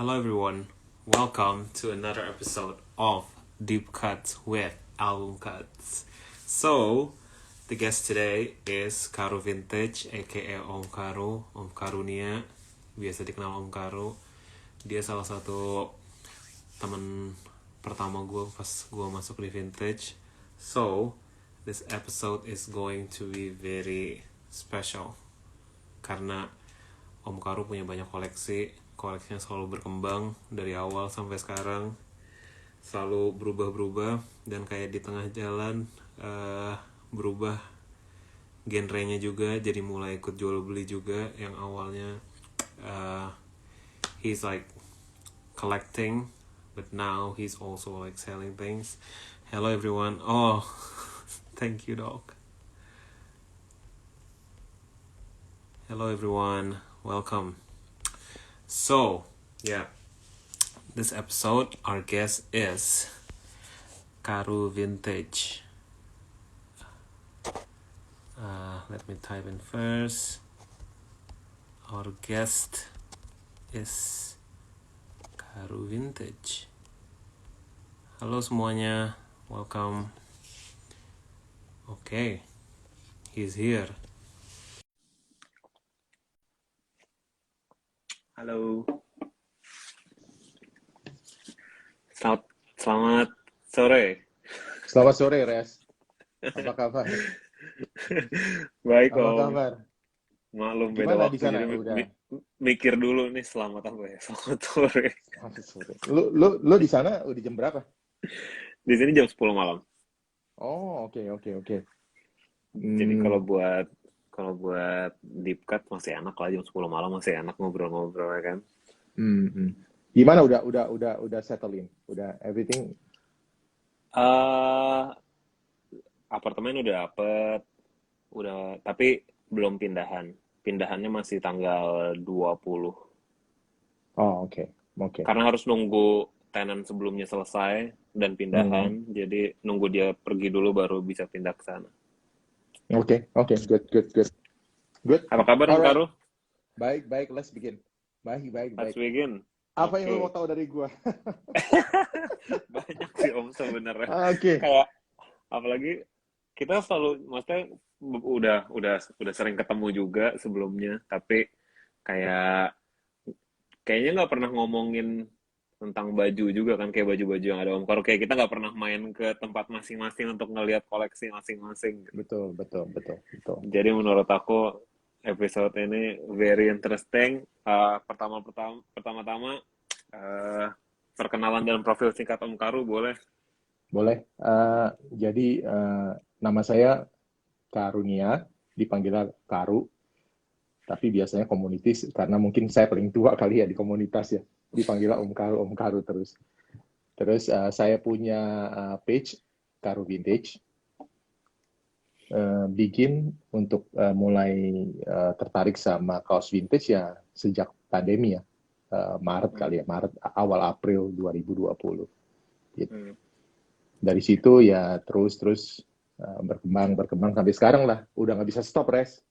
Hello everyone, welcome to another episode of Deep Cuts with Album Cuts. So, the guest today is Karu Vintage, aka Om Karu, Om Karunia, biasa dikenal Om Karu. Dia salah satu teman pertama gue pas gue masuk di Vintage. So, this episode is going to be very special karena Om Karu punya banyak koleksinya selalu berkembang dari awal sampai sekarang, selalu berubah-berubah, dan kayak di tengah jalan berubah genrenya juga, jadi mulai ikut jual beli juga. Yang awalnya he's like collecting, but now he's also like selling things. Hello everyone. Oh, thank you dog. Hello everyone, welcome. So, yeah, this episode our guest is Karu Vintage. Let me type in first. Our guest is Karu Vintage. Halo semuanya, welcome. Okay, he's here. Halo. Selamat sore. Selamat sore, Res. Apa kabar? Baik, Apa Om. kabar? Maklum beda Gimana waktu, di sana? jadi Udah. mikir dulu nih selamat apa ya? Selamat sore. Selamat sore. Lu di sana udah jam berapa? Di sini jam 10 malam. Oh, oke. Jadi kalau buat deep cut masih enak lah, jam 10 malam masih enak ngobrol-ngobrol ya kan. Gimana udah settle in? Udah everything? Apartemen udah dapet, tapi belum pindahan. Pindahannya masih tanggal 20. Oh, oke. Karena harus nunggu tenant sebelumnya selesai dan pindahan, jadi nunggu dia pergi dulu baru bisa pindah ke sana. Oke. Good. Apa kabar, Om Karu? Baik. Let's begin. Baik. Let's begin. Apa Oke. yang lu mau tahu dari gua? Banyak sih Om sebenarnya. Oke. Kayak apalagi kita selalu, maksudnya udah sering ketemu juga sebelumnya, tapi kayaknya nggak pernah ngomongin tentang baju juga kan, kayak baju-baju yang ada Om Karu. Kayak kita nggak pernah main ke tempat masing-masing untuk ngelihat koleksi masing-masing. Betul. Jadi menurut aku episode ini very interesting. Pertama-tama perkenalan dan profil singkat Om Karu boleh? Boleh. Jadi nama saya Karunia, dipanggil Karu. Tapi biasanya komunitas, karena mungkin saya paling tua kali ya di komunitas ya, dipanggil Om Karu terus. Terus saya punya page Karu Vintage, bikin untuk mulai tertarik sama kaos vintage ya sejak pandemi ya, Maret kali ya, awal April 2020. Gitu. Dari situ ya terus berkembang sampai sekarang lah, udah nggak bisa stop, Res.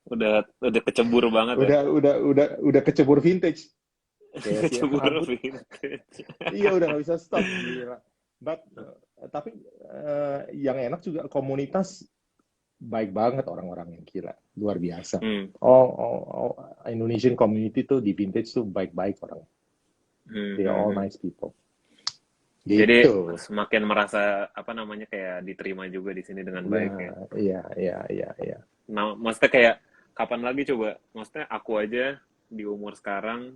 Udah kecebur banget ya. Udah kecebur vintage. Kecebur vintage. Iya, udah nggak bisa stop. Gila. Tapi yang enak juga komunitas baik banget, orang-orang yang gila, luar biasa. Indonesian community tuh di vintage tuh baik-baik orang. They are all nice people. Gitu. Jadi semakin merasa kayak diterima juga di sini dengan baik ya. Iya. Nah, maksudnya kayak kapan lagi coba? Maksudnya aku aja di umur sekarang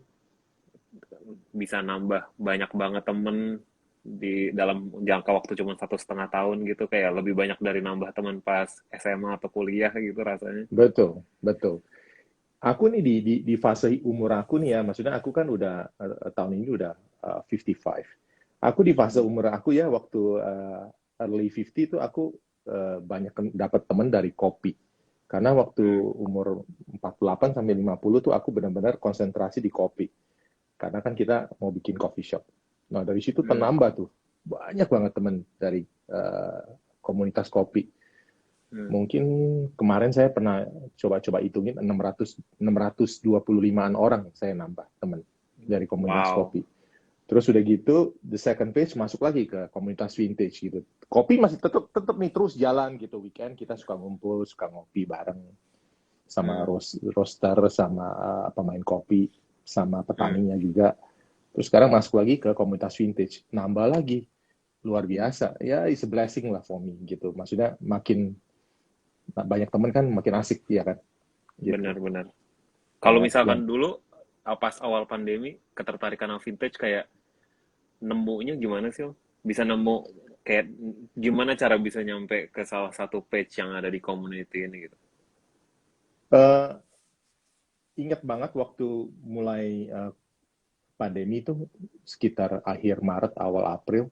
bisa nambah banyak banget temen di dalam jangka waktu cuma 1,5 tahun gitu, kayak lebih banyak dari nambah teman pas SMA atau kuliah gitu rasanya. Betul. Aku nih di fase umur aku nih ya, maksudnya aku kan udah tahun ini udah 55. Aku di fase umur aku ya, waktu early 50 tuh aku banyak dapat teman dari kopi. Karena waktu umur 48 sampai 50 tuh aku benar-benar konsentrasi di kopi. Karena kan kita mau bikin coffee shop. Nah, dari situ penambah tuh. Banyak banget teman dari komunitas kopi. Mungkin kemarin saya pernah coba hitungin 625-an orang saya nambah teman. dari komunitas Wow. kopi. Terus udah gitu, the second page masuk lagi ke komunitas vintage gitu. Kopi masih tetap nih terus jalan gitu. Weekend kita suka ngumpul, suka ngopi bareng sama Hmm. roaster, sama pemain kopi, sama Hmm. petaninya juga. Terus sekarang masuk lagi ke komunitas vintage, nambah lagi, luar biasa. Ya, it's a blessing lah for me gitu. Maksudnya makin banyak temen kan makin asik ya kan, gitu. Benar-benar. Kalau Ya, yang misalkan dulu pas awal pandemi ketertarikan sama vintage kayak nemunya gimana sih Om? Bisa nemu kayak gimana cara bisa nyampe ke salah satu page yang ada di community ini gitu? eh, ingat banget waktu mulai pandemi itu sekitar akhir Maret, awal April,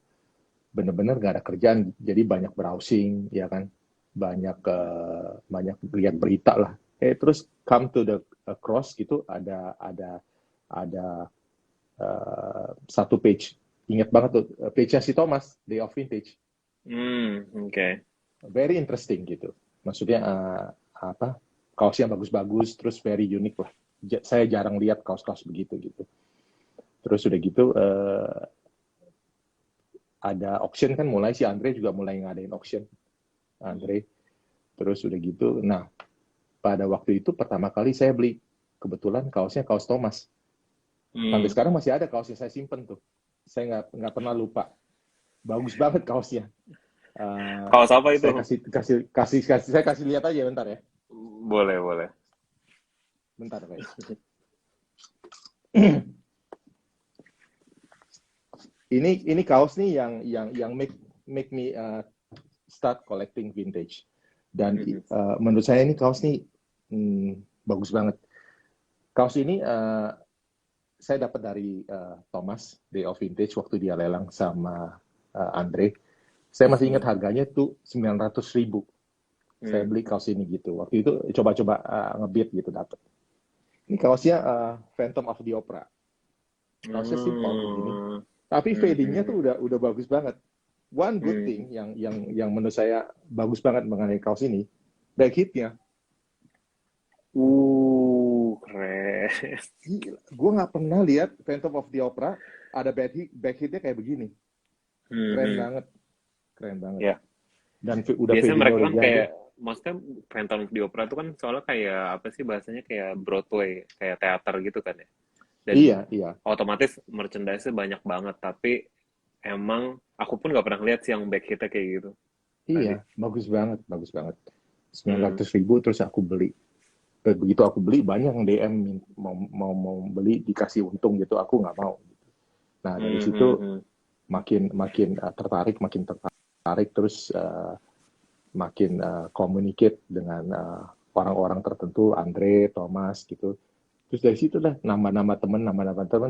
bener-bener nggak ada kerjaan, jadi banyak browsing, ya kan, banyak lihat berita lah. Terus come to the cross gitu, ada satu page, ingat banget tuh, page-nya si Thomas, Day of Vintage, Oke. very interesting gitu. Maksudnya apa? Kaosnya bagus-bagus, terus very unique lah. Saya jarang lihat kaos-kaos begitu gitu. Terus udah gitu ada auction kan, mulai si Andre juga mulai ngadain auction. Andre, terus udah gitu. Nah, pada waktu itu pertama kali saya beli, kebetulan kaosnya kaos Thomas. Sampai Hmm. sekarang masih ada kaosnya, saya simpen tuh. Saya nggak pernah lupa. Bagus banget kaosnya. Kaos apa itu? Saya saya kasih lihat aja bentar ya. Boleh, boleh. Bentar guys. Ini kaos nih yang make me start collecting vintage. Dan Mhm. menurut saya ini kaos nih bagus banget. Kaos ini saya dapat dari Thomas Day of Vintage waktu dia lelang sama Andre. Saya masih ingat Hmm. harganya tuh 900.000. Saya Hmm. beli kaos ini gitu. Waktu itu coba-coba ngebit gitu dapat. Ini kaosnya Phantom of the Opera. Kaosnya simple begini, Hmm. tapi Hmm. fadingnya Hmm. tuh udah bagus banget. One good Hmm. thing yang menurut saya bagus banget mengenai kaos ini, back hitnya. Keren. Gila, gue nggak pernah lihat Phantom of the Opera ada back hitnya kayak begini. Hmm. Keren Hmm. banget, keren banget. Ya, Dan udah biasanya fadingnya mereka udah kan jadi. kayak, maksudnya Phantom of the Opera itu kan soalnya kayak apa sih bahasanya kayak Broadway, kayak teater gitu kan ya. Dan Iya, iya, otomatis merchandise-nya banyak banget, tapi emang aku pun nggak pernah lihat sih yang back hit kayak gitu iya, tadi. bagus banget, bagus banget. sembilan Hmm. ratus ribu terus aku beli. Begitu aku beli banyak yang DM mau beli dikasih untung gitu, aku nggak mau. Nah dari Hmm. Hmm. situ Hmm. makin makin makin tertarik terus makin communicate dengan orang-orang tertentu, Andre, Thomas gitu. Terus dari situ lah nama-nama teman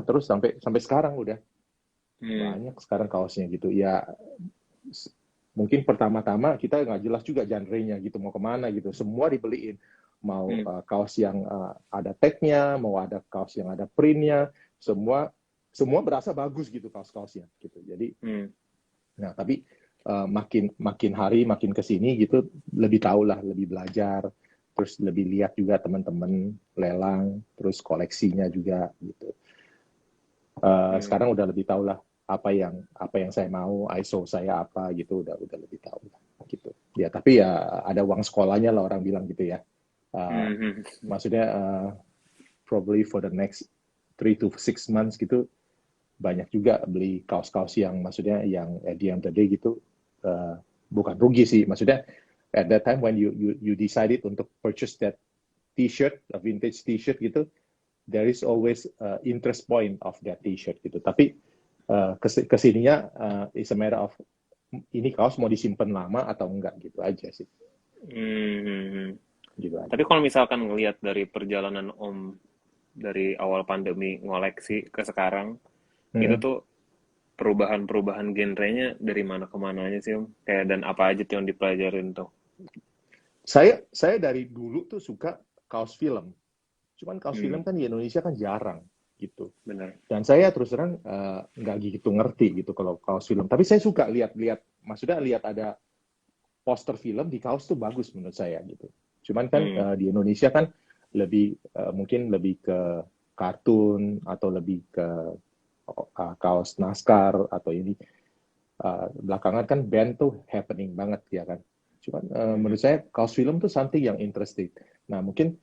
terus sampai sampai sekarang udah Hmm. banyak sekarang kaosnya gitu. Ya mungkin pertama-tama kita nggak jelas juga genre-nya gitu mau kemana gitu. Semua dibeliin. Mau Hmm. kaos yang ada tag-nya, mau ada kaos yang ada print-nya, semua semua berasa bagus gitu kaos-kaosnya gitu. Jadi Hmm. nah, tapi makin makin hari makin ke sini gitu lebih tahu lah, lebih belajar, terus lebih lihat juga teman-teman lelang, terus koleksinya juga gitu. Hmm. Sekarang udah lebih tahu lah apa yang saya mau, ISO saya apa gitu, udah lebih tahu lah gitu. Ya, tapi ya ada uang sekolahnya lah orang bilang gitu ya. Uh, Hmm. maksudnya probably for the next 3 to 6 months gitu banyak juga beli kaos-kaos yang maksudnya yang at the end of the day gitu uh, bukan rugi sih, maksudnya at that time when you decided untuk purchase that t-shirt, a vintage t-shirt gitu, there is always interest point of that t-shirt gitu, tapi kesininya is a matter of ini kaos mau disimpan lama atau enggak gitu aja sih, Hmm. gitu aja. Tapi kalau misalkan ngelihat dari perjalanan Om dari awal pandemi ngoleksi ke sekarang, itu Hmm. tuh perubahan-perubahan genrenya dari mana ke mananya sih Om? Kayak dan apa aja tuh yang dipelajarin tuh? Saya dari dulu tuh suka kaos film, cuman kaos Hmm. film kan di Indonesia kan jarang gitu. Benar. Dan saya terus terang nggak gitu ngerti gitu kalau kaos film. Tapi saya suka lihat-lihat, maksudnya lihat ada poster film di kaos tuh bagus menurut saya gitu. Cuman kan Hmm. di Indonesia kan lebih mungkin lebih ke kartun atau lebih ke kaos NASCAR atau ini. Belakangan kan band tuh happening banget ya kan. Cuman menurut saya kaos film tuh something yang interesting. Nah mungkin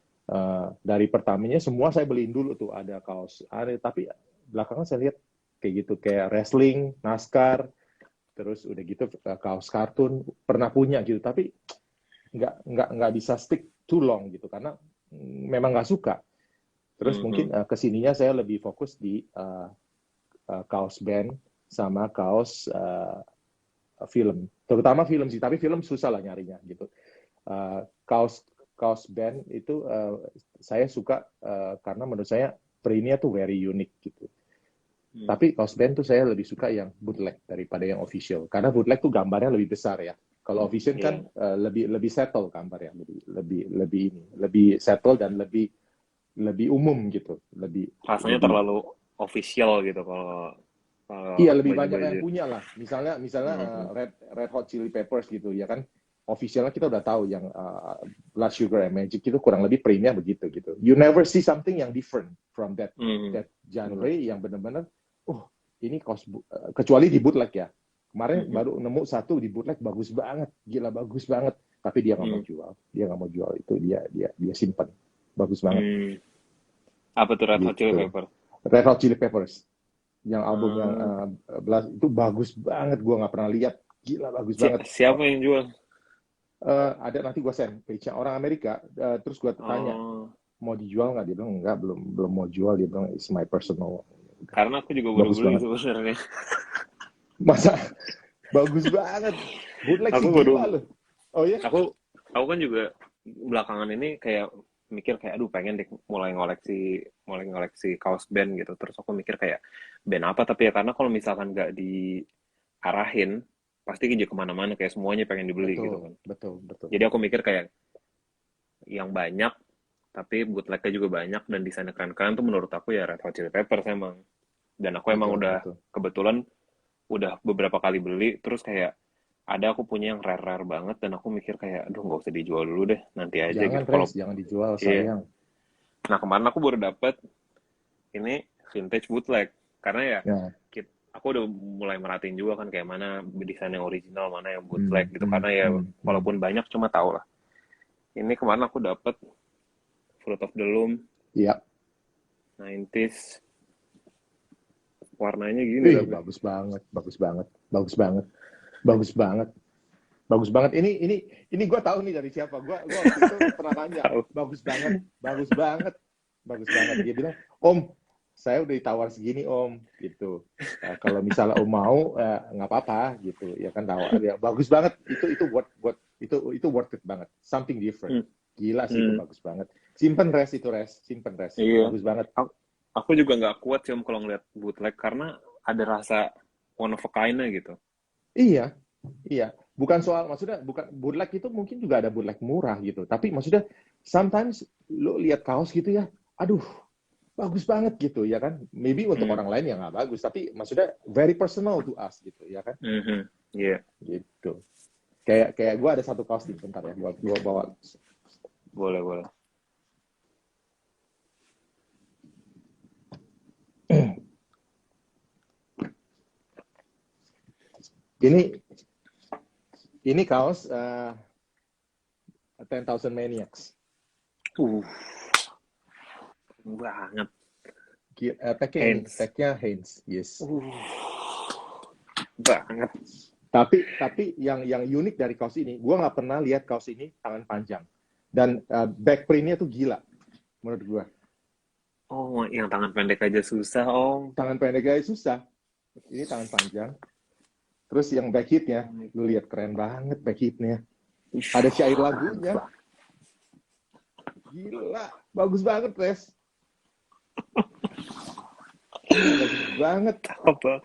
dari pertamanya semua saya beliin dulu tuh ada kaos. Tapi belakangan saya lihat kayak gitu kayak wrestling, NASCAR, terus udah gitu kaos kartun pernah punya gitu. Tapi nggak bisa stick too long gitu karena memang nggak suka. Terus mungkin kesininya saya lebih fokus di kaos band sama kaos film, terutama film sih, tapi film susah lah nyarinya gitu. Kaos band itu saya suka karena menurut saya printnya tuh very unique gitu. Tapi kaos band tuh saya lebih suka yang bootleg daripada yang official, karena bootleg tuh gambarnya lebih besar ya. Kalau official kan lebih settle gambar ya, lebih settle dan lebih umum gitu, rasanya terlalu official gitu kalau iya, lebih banyak baju-baju. yang punya lah. Misalnya Red Hot Chili Peppers gitu ya kan. Officialnya kita udah tahu yang Blood Sugar and Magic itu kurang lebih printnya begitu gitu. You never see something yang different from that genre yang benar-benar ini kecuali di bootleg ya. Kemarin baru nemu satu di bootleg bagus banget, gila bagus banget. Tapi dia nggak mau jual, itu dia simpan, bagus banget. Apa tuh Red Hot Chili Gitu. Peppers? Red Hot Chili Peppers. Yang album yang itu bagus banget, gue nggak pernah lihat, gila bagus banget. Siapa yang jual? Ada nanti gue send page-nya orang Amerika, terus gue tanya mau dijual nggak, dia bilang enggak, belum mau jual, dia bilang it's my personal. Karena aku juga baru beli sebenarnya. Masa bagus banget, bootleg sih gila loh. Oh ya? Aku kan juga belakangan ini kayak mikir kayak aduh pengen deh mulai ngoleksi kaos band gitu. Terus aku mikir kayak band apa, tapi ya karena kalau misalkan nggak diarahin pasti kerja kemana-mana, kayak semuanya pengen dibeli gitu kan. Betul. Jadi aku mikir kayak yang banyak tapi bootlegnya juga banyak dan desainnya keren-keren tuh menurut aku ya Red Hot Chili Peppers emang. Dan aku emang udah kebetulan udah beberapa kali beli, terus kayak ada aku punya yang rare banget dan aku mikir kayak aduh nggak usah dijual dulu deh, nanti aja jangan, gitu. Kalau jangan dijual, sayang. Nah kemarin aku baru dapet ini vintage bootleg karena aku udah mulai merhatiin juga kan kayak mana desain yang original, mana yang bootleg gitu, karena ya walaupun banyak cuma tau lah. Ini kemarin aku dapet Fruit of the Loom 90s, warnanya gini. Bagus banget. Ini gue tahu nih dari siapa. Gue waktu itu pernah tanya. Bagus banget. Dia bilang, Om, saya udah ditawar segini Om, gitu. Kalau misalnya Om mau, nggak apa-apa, gitu. Ya kan tawar. Ya, bagus banget. Itu worth it banget. Something different. Gila sih, itu bagus banget. Simpen res. Iya. Bagus banget. Aku juga nggak kuat sih Om kalau ngeliat bootleg karena ada rasa one of a kind-nya gitu. Iya. Bukan soal, maksudnya bukan bootleg itu mungkin juga ada bootleg murah gitu. Tapi maksudnya sometimes lo lihat kaos gitu ya, aduh bagus banget gitu ya kan. Maybe untuk orang lain yang nggak bagus, tapi maksudnya very personal to us gitu ya kan. Iya. Gitu. Kayak gue ada satu kaos nih, bentar ya, gue bawa. Boleh. Ini kaos 10,000 Maniacs. Banget. Tagnya Hanes, yes. Banget. Tapi yang unik dari kaos ini, gue nggak pernah lihat kaos ini tangan panjang. Dan back print-nya tuh gila, menurut gue. Oh, yang tangan pendek aja susah, Om. Tangan pendek aja susah. Ini tangan panjang. Terus yang back hit-nya, lu lihat keren banget back hit-nya. Ada syair lagunya. Gila, bagus banget, Res. Bagus banget. Apa?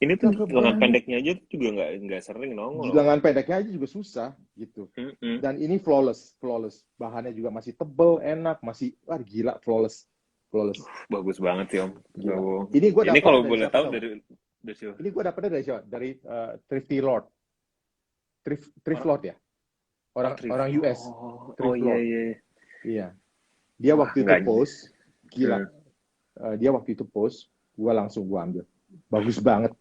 Ini tuh lengan pendeknya aja juga nggak sering nongol. Lengan pendeknya aja juga susah gitu. Dan ini flawless. Bahannya juga masih tebel, enak, masih gila, flawless. Bagus banget sih Om. Ini kalau boleh tahu dari siapa? Ini gue dapetnya dari siapa? Dari Thrifty Lord. Thrift Lord ya? Orang US. Oh iya. Iya. Dia waktu itu post, gila. dia waktu itu post, gue langsung gue ambil. Bagus banget,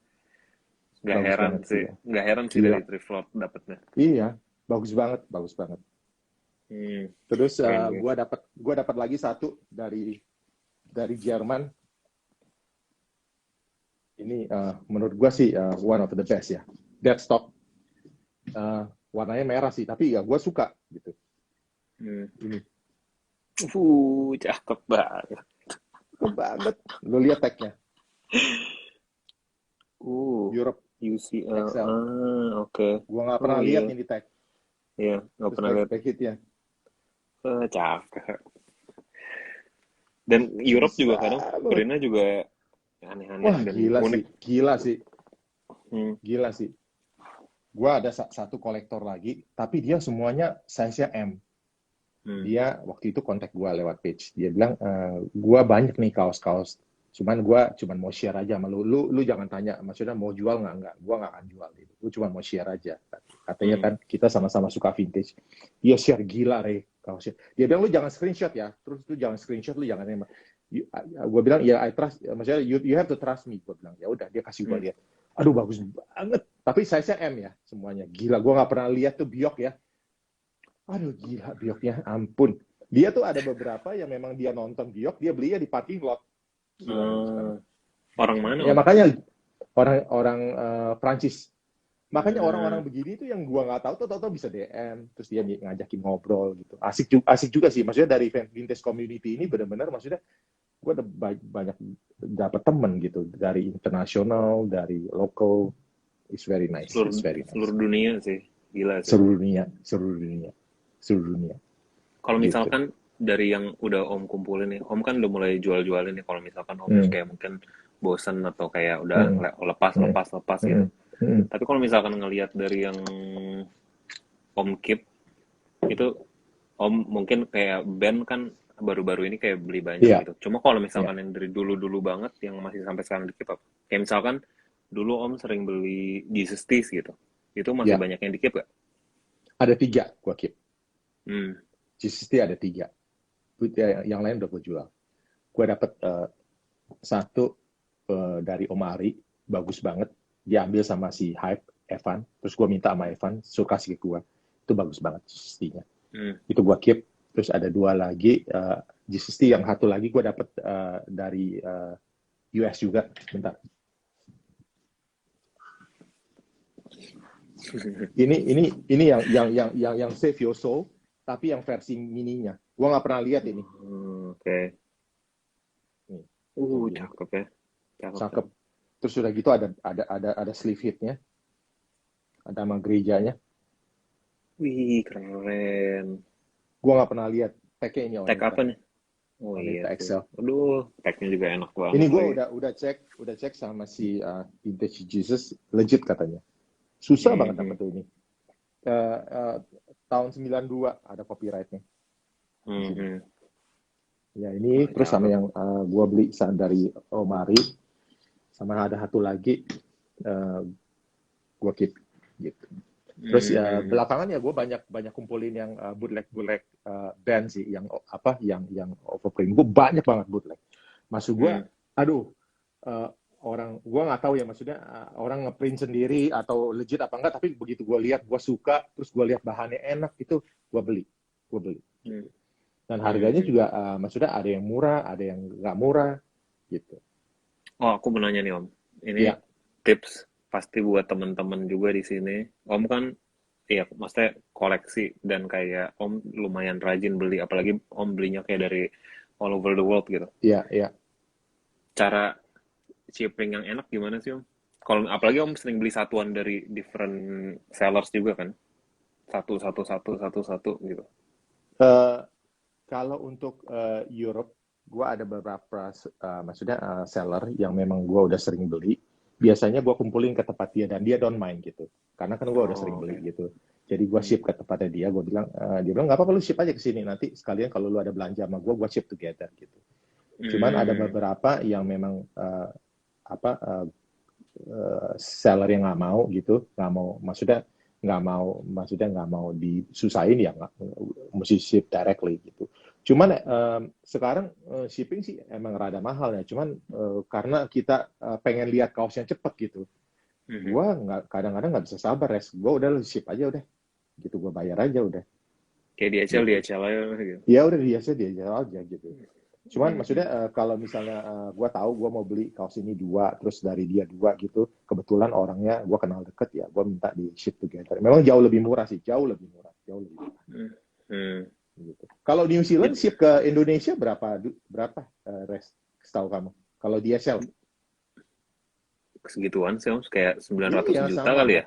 Nggak bagus heran banget sih, gila. nggak heran sih Gila. dari Triflop dapetnya. Iya, bagus banget, bagus banget. Terus Keren, gue dapat lagi satu dari Jerman. Ini menurut gue sih one of the best ya. Deadstock. Warnanya merah sih, tapi ya gue suka gitu. Ini cakep banget. cakep banget. Lo lihat tagnya. Europe UCL. XL. Oke. Gue nggak pernah lihat ini tag. Iya, nggak Terus pernah lihat. back hitnya. Cakep. Dan Europe juga kadang printnya juga aneh-aneh. Wah, dan gila unik. sih. Gila sih. Gue ada satu kolektor lagi, tapi dia semuanya size-nya M. Dia waktu itu kontak gue lewat page. Dia bilang, gue banyak nih kaos-kaos. Cuman gue mau share aja sama lu. Lu jangan tanya, maksudnya mau jual nggak? Gue nggak akan jual. Gitu. Lu cuma mau share aja. Katanya kan kita sama-sama suka vintage. Dia share gila, Re. Kaosnya. Dia bilang, lu jangan screenshot ya. Terus lu jangan screenshot, lu jangan nembak. Gue bilang, ya I trust. Maksudnya you have to trust me. Gue bilang, ya udah. Dia kasih gue lihat. Aduh, bagus banget. Tapi size-nya M ya semuanya. Gila, gue nggak pernah lihat tuh biok ya. Aduh, gila bioknya, ampun. Dia tuh ada beberapa yang memang dia nonton biok, dia belinya di parking lot. Orang mana? Ya makanya orang Prancis. Makanya orang-orang begini tuh yang gua nggak tahu tuh bisa DM, terus dia ngajakin ngobrol gitu. Asik juga sih. Maksudnya dari vintage community ini benar-benar maksudnya gua ada banyak dapat temen gitu dari internasional, dari local. It's very nice. Seluruh dunia sih, gila sih. Seluruh dunia. Kalau misalkan dari yang udah Om kumpulin nih, Om kan udah mulai jual-jualin nih. Kalau misalkan Om kayak mungkin bosen atau kayak udah lepas gitu. Tapi kalau misalkan ngelihat dari yang Om keep itu, Om mungkin kayak band kan baru-baru ini kayak beli banyak gitu. Cuma kalau misalkan yang dari dulu-dulu banget yang masih sampai sekarang di keep up, kayak misalkan dulu Om sering beli Jesus Tees gitu, itu masih banyak yang di keep gak? Ada 3 gua keep. Jesus Tees ada 3. Yang lain udah gue jual. Gue dapet satu dari Omari, bagus banget. Dia ambil sama si Hype, Evan. Terus gue minta sama Evan, suruh kasih ke gue. Itu bagus banget Jesus Tees-nya. Itu gue keep. Terus ada 2 lagi. Jesus Tees yang satu lagi gue dapet dari US juga. Bentar. Ini yang Save Your Soul, tapi yang versi mininya. Gua nggak pernah lihat ini. Oke. Cakep ya. Cakep. Terus udah gitu ada sleeve hitnya. Ada sama gerejanya. Wih, keren. Gua nggak pernah lihat. Tag-nya ini. Tag apa nih? Oh Onita iya. Excel. Aduh, tag-nya juga enak banget. Ini gue udah cek sama si Vintage Jesus, legit katanya. Susah banget dapet ini. Tahun 92 ada copyright-nya. Ya ini terus sama yang gue beli dari Omari, sama ada satu lagi gue keep gitu. Terus belakangan ya gue banyak kumpulin yang bootleg band sih, yang overprint. Gue banyak banget bootleg. Maksud gue, orang gue nggak tahu ya, maksudnya orang ngeprint sendiri atau legit apa enggak, tapi begitu gue lihat, gue suka, terus gue lihat bahannya enak, itu gue beli. Dan harganya juga maksudnya ada yang murah, ada yang nggak murah gitu. Oh, aku mau nanya nih Om, ini tips pasti buat teman-teman juga di sini. Om kan iya, maksudnya koleksi dan kayak Om lumayan rajin beli, apalagi Om belinya kayak dari all over the world gitu. Iya. Cara shipping yang enak gimana sih Om? Kalau apalagi Om sering beli satuan dari different sellers juga kan? Satu gitu. Kalau untuk Europe, gue ada beberapa maksudnya seller yang memang gue udah sering beli. Biasanya gue kumpulin ke tempat dia dan dia don't mind gitu. Karena kan gue udah sering beli gitu. Jadi gue ship ke tempatnya dia. Gue bilang, dia bilang nggak apa-apa, lu ship aja ke sini, nanti sekalian kalau lu ada belanja sama gue ship together gitu. Cuman ada beberapa yang memang seller yang nggak mau gitu, nggak mau, maksudnya maksudnya nggak mau disusahin ya nggak mesti ship directly gitu. Cuman sekarang shipping sih emang rada mahal ya. Cuman karena kita pengen lihat kaosnya cepet gitu, gua kadang-kadang nggak bisa sabar, Res. Gua udah ship aja udah, gitu. Gua bayar aja udah. Kayak Gitu. DHL aja gitu. Ya udah biasa dia aja gitu. Cuman maksudnya kalau misalnya gue tahu gue mau beli kaos ini 2, terus dari dia 2 gitu, kebetulan orangnya gue kenal deket ya, gue minta di ship together. Memang jauh lebih murah sih, jauh lebih murah. Gitu. Kalau New Zealand ship ke Indonesia berapa Res? Setahu kamu? Kalau DSL? Segituan sih, kayak 900 Iya, juta sama kali lah. ya.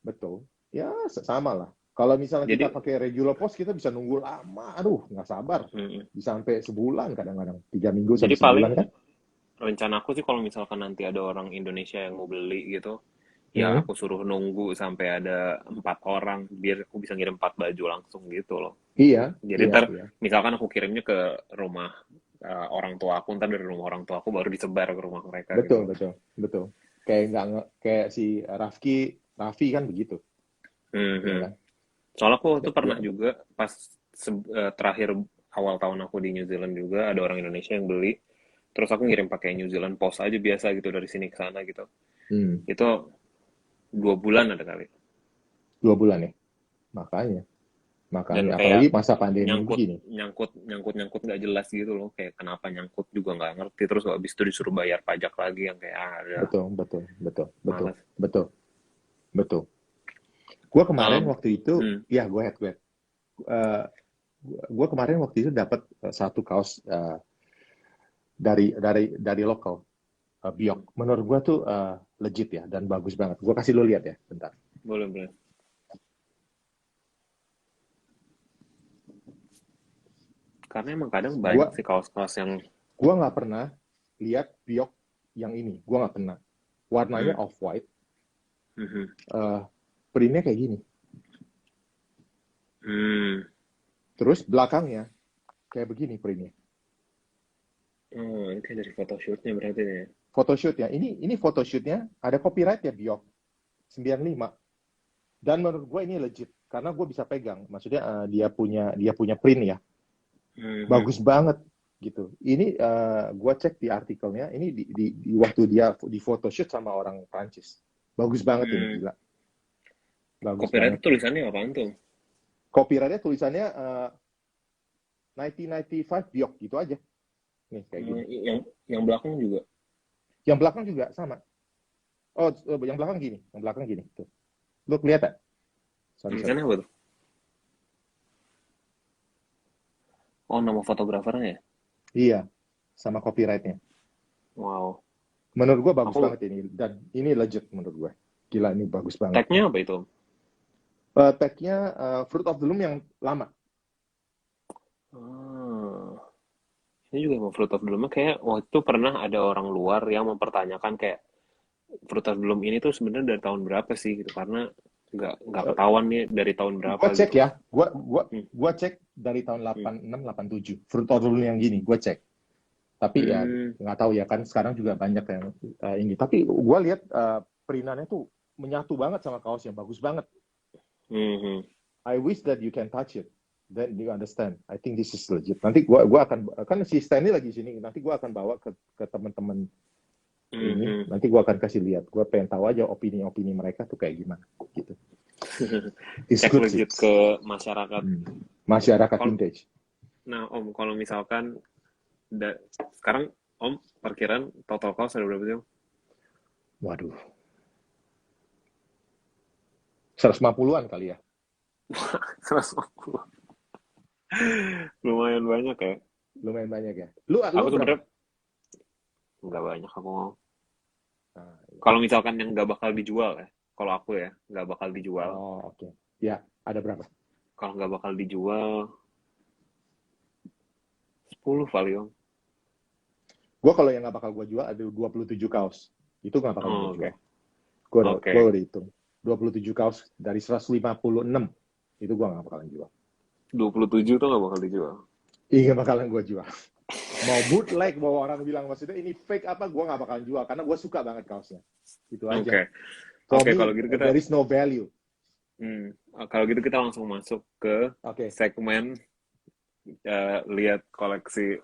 Betul. Ya sama lah. Kalau misalnya Jadi, kita pakai regular post, kita bisa nunggu lama. Aduh, nggak sabar. Bisa sampai sebulan kadang-kadang. 3 minggu jadi sampai sebulan kan? rencana aku sih kalau misalkan nanti ada orang Indonesia yang mau beli gitu, ya aku suruh nunggu sampai ada 4 orang biar aku bisa ngirim 4 baju langsung gitu loh. Iya. Jadi ntar misalkan aku kirimnya ke rumah orang tua aku, ntar dari rumah orang tua aku baru disebar ke rumah mereka. Betul, gitu. betul. Kayak si Raffi kan begitu. Ya, kan? Soalnya aku tuh pernah juga pas terakhir awal tahun aku di New Zealand juga ada orang Indonesia yang beli, terus aku ngirim pakai New Zealand Post aja biasa gitu dari sini ke sana gitu. Itu 2 bulan ada kali. 2 bulan ya, makanya Dan apalagi masa pandemi begini. nyangkut nggak jelas gitu loh, kayak kenapa nyangkut juga nggak ngerti, terus habis itu disuruh bayar pajak lagi yang kayak ada. Betul. Gue kemarin waktu itu, ya gue kemarin waktu itu dapat satu kaos dari lokal Biok. Menurut gue tuh legit ya dan bagus banget. Gue kasih lo lihat ya, bentar. Boleh. Karena emang kadang banyak sih kaos-kaos yang gue nggak pernah lihat Biok yang ini. Gue nggak pernah. Warnanya off white. Printnya kayak gini. Terus belakangnya kayak begini printnya. Oh, ini kayak dari photoshootnya berarti ya? Photoshootnya, ini photoshootnya ada copyright ya Biok 95. Dan menurut gue ini legit karena gue bisa pegang. Maksudnya dia punya print ya. Bagus banget gitu. Ini gue cek di artikelnya. Ini di waktu dia di photoshoot sama orang Prancis. Bagus banget ini, gila. Bagus copyright banget. Tulisannya apaan tuh? Copyright-nya tulisannya 1995 Biok gitu aja. Nih kayak gini. Yang belakang juga. Yang belakang juga sama. Oh, yang belakang gini. Tuh. Lu kelihatan? Tulisannya apa tuh? Oh, nama fotografernya ya? Iya, sama copyright-nya. Wow. Menurut gue bagus banget ini. Dan ini legit menurut gue. Gila, ini bagus banget. Tag-nya apa itu? Tag-nya Fruit of the Loom yang lama. Ini juga mau Fruit of the Loom. Kayak waktu itu pernah ada orang luar yang mempertanyakan kayak Fruit of the Loom ini tuh sebenarnya dari tahun berapa sih gitu, karena nggak ketahuan nih dari tahun berapa. Gue cek gitu. Ya, gue cek dari tahun 86, 87. Fruit of the Loom yang gini, gue cek. Tapi ya nggak tahu ya kan sekarang juga banyak yang ini. Tapi gue lihat perintannya tuh menyatu banget sama kaos yang bagus banget. I wish that you can touch it. Then you understand. I think this is legit. Nanti gue akan kan si Stanley lagi sini. Nanti gue akan bawa ke teman-teman ini. Nanti gue akan kasih lihat. Gue pengen tahu aja opini mereka tuh kayak gimana gitu. Cek legit ke masyarakat. Masyarakat vintage. Nah Om, kalau misalkan sekarang Om parkiran total cost ada berapa sih? Waduh. 150-an kali ya. 150. Lumayan banyak ya. Lu aku sebenarnya nggak banyak aku mau. Kalau misalkan yang nggak bakal dijual ya, kalau aku ya nggak bakal dijual. Oh oke. Ya ada berapa? Kalau nggak bakal dijual 10 kali Om. Gue kalau yang nggak bakal gue jual ada 27 kaos. Itu nggak bakal gue jual. Gue udah hitung. 27 kaos dari 156 itu gue nggak bakalan jual. 27 tuh nggak bakal dijual? Iya nggak bakalan gue jual. Mau bootleg, mau orang bilang maksudnya ini fake apa, gue nggak bakalan jual karena gue suka banget kaosnya. Itu aja. Oke, kalau gitu kita there is no value. Kalau gitu kita langsung masuk ke Oke. segmen lihat koleksi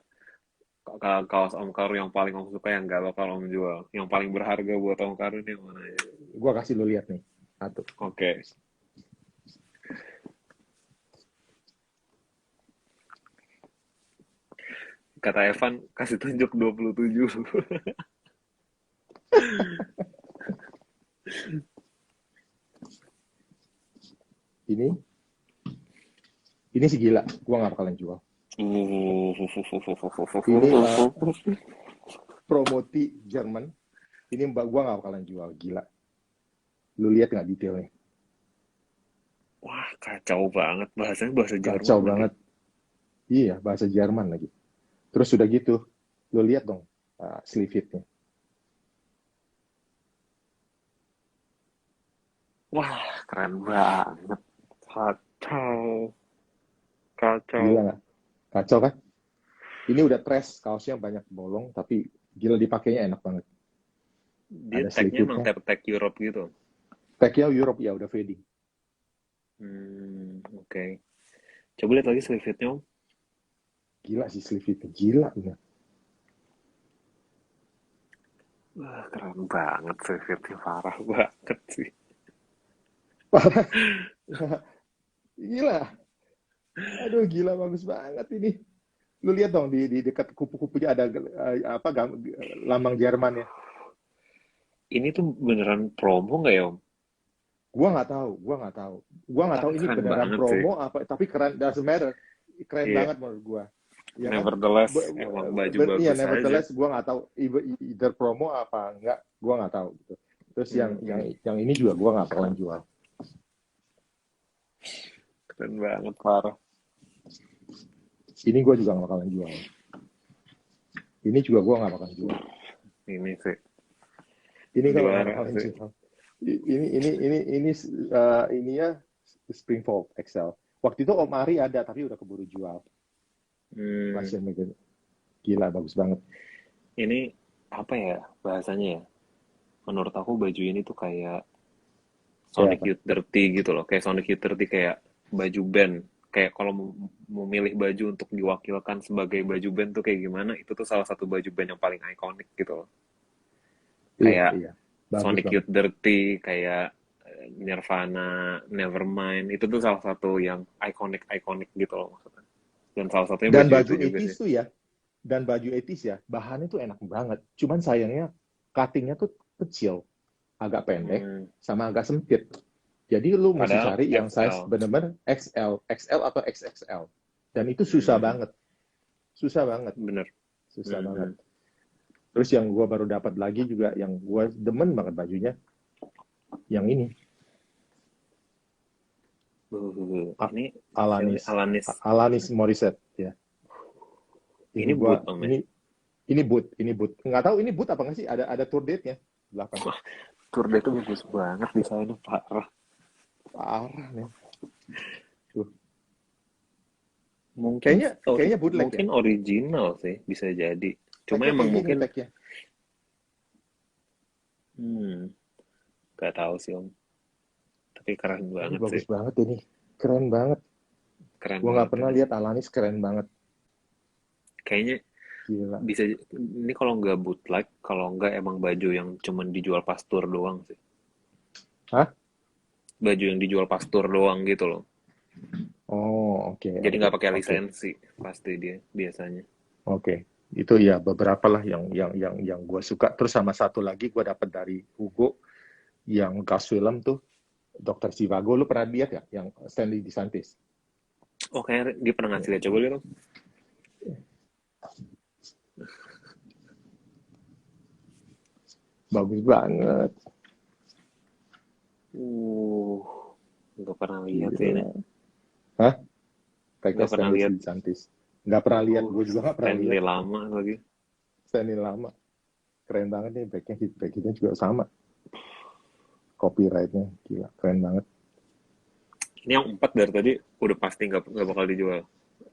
kaos Om Karu yang paling Om suka yang gak bakal Om jual. Yang paling berharga buat Om Karu ini yang mana ya? Gua kasih lu lihat nih. Satu. Oke. Kata Evan, kasih tunjuk 27. Ini sih gila. Gua nggak bakalan jual. Ini promoti Jerman. Ini gua nggak bakalan jual. Gila. Lu lihat nggak detailnya? Wah, kacau banget. Bahasanya bahasa Jerman Kacau lagi. banget. Iya, bahasa Jerman lagi. Terus sudah gitu, lu lihat dong sleeve fitnya. Wah, keren banget. Kacau. Kacau. Gila nggak? Kacau kan? Ini udah trash, kaosnya banyak bolong, tapi gila dipakainya enak banget. Dia Ada sleeve tag-nya emang fitnya. tag Europe gitu. Tag-nya Europe ya udah fading. Oke. Coba lihat lagi sleeve fit-nya, Om. Gila sih sleeve fitnya, gila bener. Wah, keren banget sleeve fit-nya. Parah banget sih. Parah. Gila. Aduh gila bagus banget ini. Lu lihat dong di dekat kupu-kupunya ada lambang Jerman ya. Ini tuh beneran promo nggak ya, Om? Gua nggak tahu. Gua nggak tahu Tapi ini keren beneran banget sih. promo apa, tapi keren, doesn't matter. Keren Iya. banget menurut gua. Ya kan? Nevertheless, emang baju Iya, bagus aja. nevertheless gua nggak tahu either promo apa enggak, gua nggak tahu gitu. Terus yang ini juga gua nggak bakalan jual. Keren banget, parah. Ini gua juga nggak bakalan jual. Ini juga gua nggak bakalan jual. Ini sih. Ini kalau nggak Juara bakalan sih. jual. Ini ya Springfold XL. Waktu itu Om Ari ada tapi udah keburu jual. Masih gila bagus banget. Ini apa ya bahasanya ya? Menurut aku baju ini tuh kayak Sonic Youth Dirty gitu loh. Kayak Sonic Youth Dirty kayak baju band. Kayak kalau mau milih baju untuk diwakilkan sebagai baju band tuh kayak gimana, itu tuh salah satu baju band yang paling ikonik gitu loh. Kayak Iya. Bagus Sonic banget. Youth Dirty, kayak Nirvana, Nevermind, itu tuh salah satu yang ikonik gitu loh maksudnya. Dan salah satunya Dan baju baju itu juga 80s sih. tuh ya, bahannya tuh enak banget. Cuman sayangnya cuttingnya tuh kecil, agak pendek, sama agak sempit. Jadi lu mesti Padahal cari yang size XL. bener-bener XL atau XXL. Dan itu susah banget. Bener. Susah banget. Terus yang gua baru dapat lagi juga, yang gua demen banget bajunya, yang ini. Ini Alanis Morissette ya. Ini boot, Om, ya? Ini boot. Nggak tahu ini boot apa nggak sih? Ada tour date-nya belakang. Tour date itu bagus banget desainnya, parah. Parah nih. Tuh. Mungkin Kayaknya bootleg mungkin ya? original sih, bisa jadi. Cuma Tag-nya emang kayak gini, mungkin tag-nya. gak tahu sih, Om. Tapi keren banget sih. Bagus banget ini. Keren banget. Keren Gua nggak banget pernah ini. lihat Alanis keren banget. Kayaknya Gila. bisa, ini kalau nggak bootleg, kalau nggak emang baju yang cuman dijual pas tour doang sih. Hah? Baju yang dijual pas tour doang gitu loh. Oh, oke. Jadi nggak pakai lisensi pasti dia biasanya. Oke. Itu ya beberapa lah yang gue suka. Terus sama satu lagi gue dapat dari Hugo yang kaos film tuh Dr. Zhivago. Lu pernah lihat ya yang Stanley DeSantis? Oh, kayaknya dia pernah ngasih lihat. Coba lihat, Om. Bagus banget. Nggak pernah lihat sih ini. Hah? Nggak pernah lihat. DeSantis. Nggak pernah lihat. Gue juga nggak pernah lihat. Stanley lama lagi. Stanley lama. Keren banget nih. Backnya juga sama. Copyright-nya. Gila. Keren banget. Ini yang 4 dari tadi udah pasti nggak bakal dijual.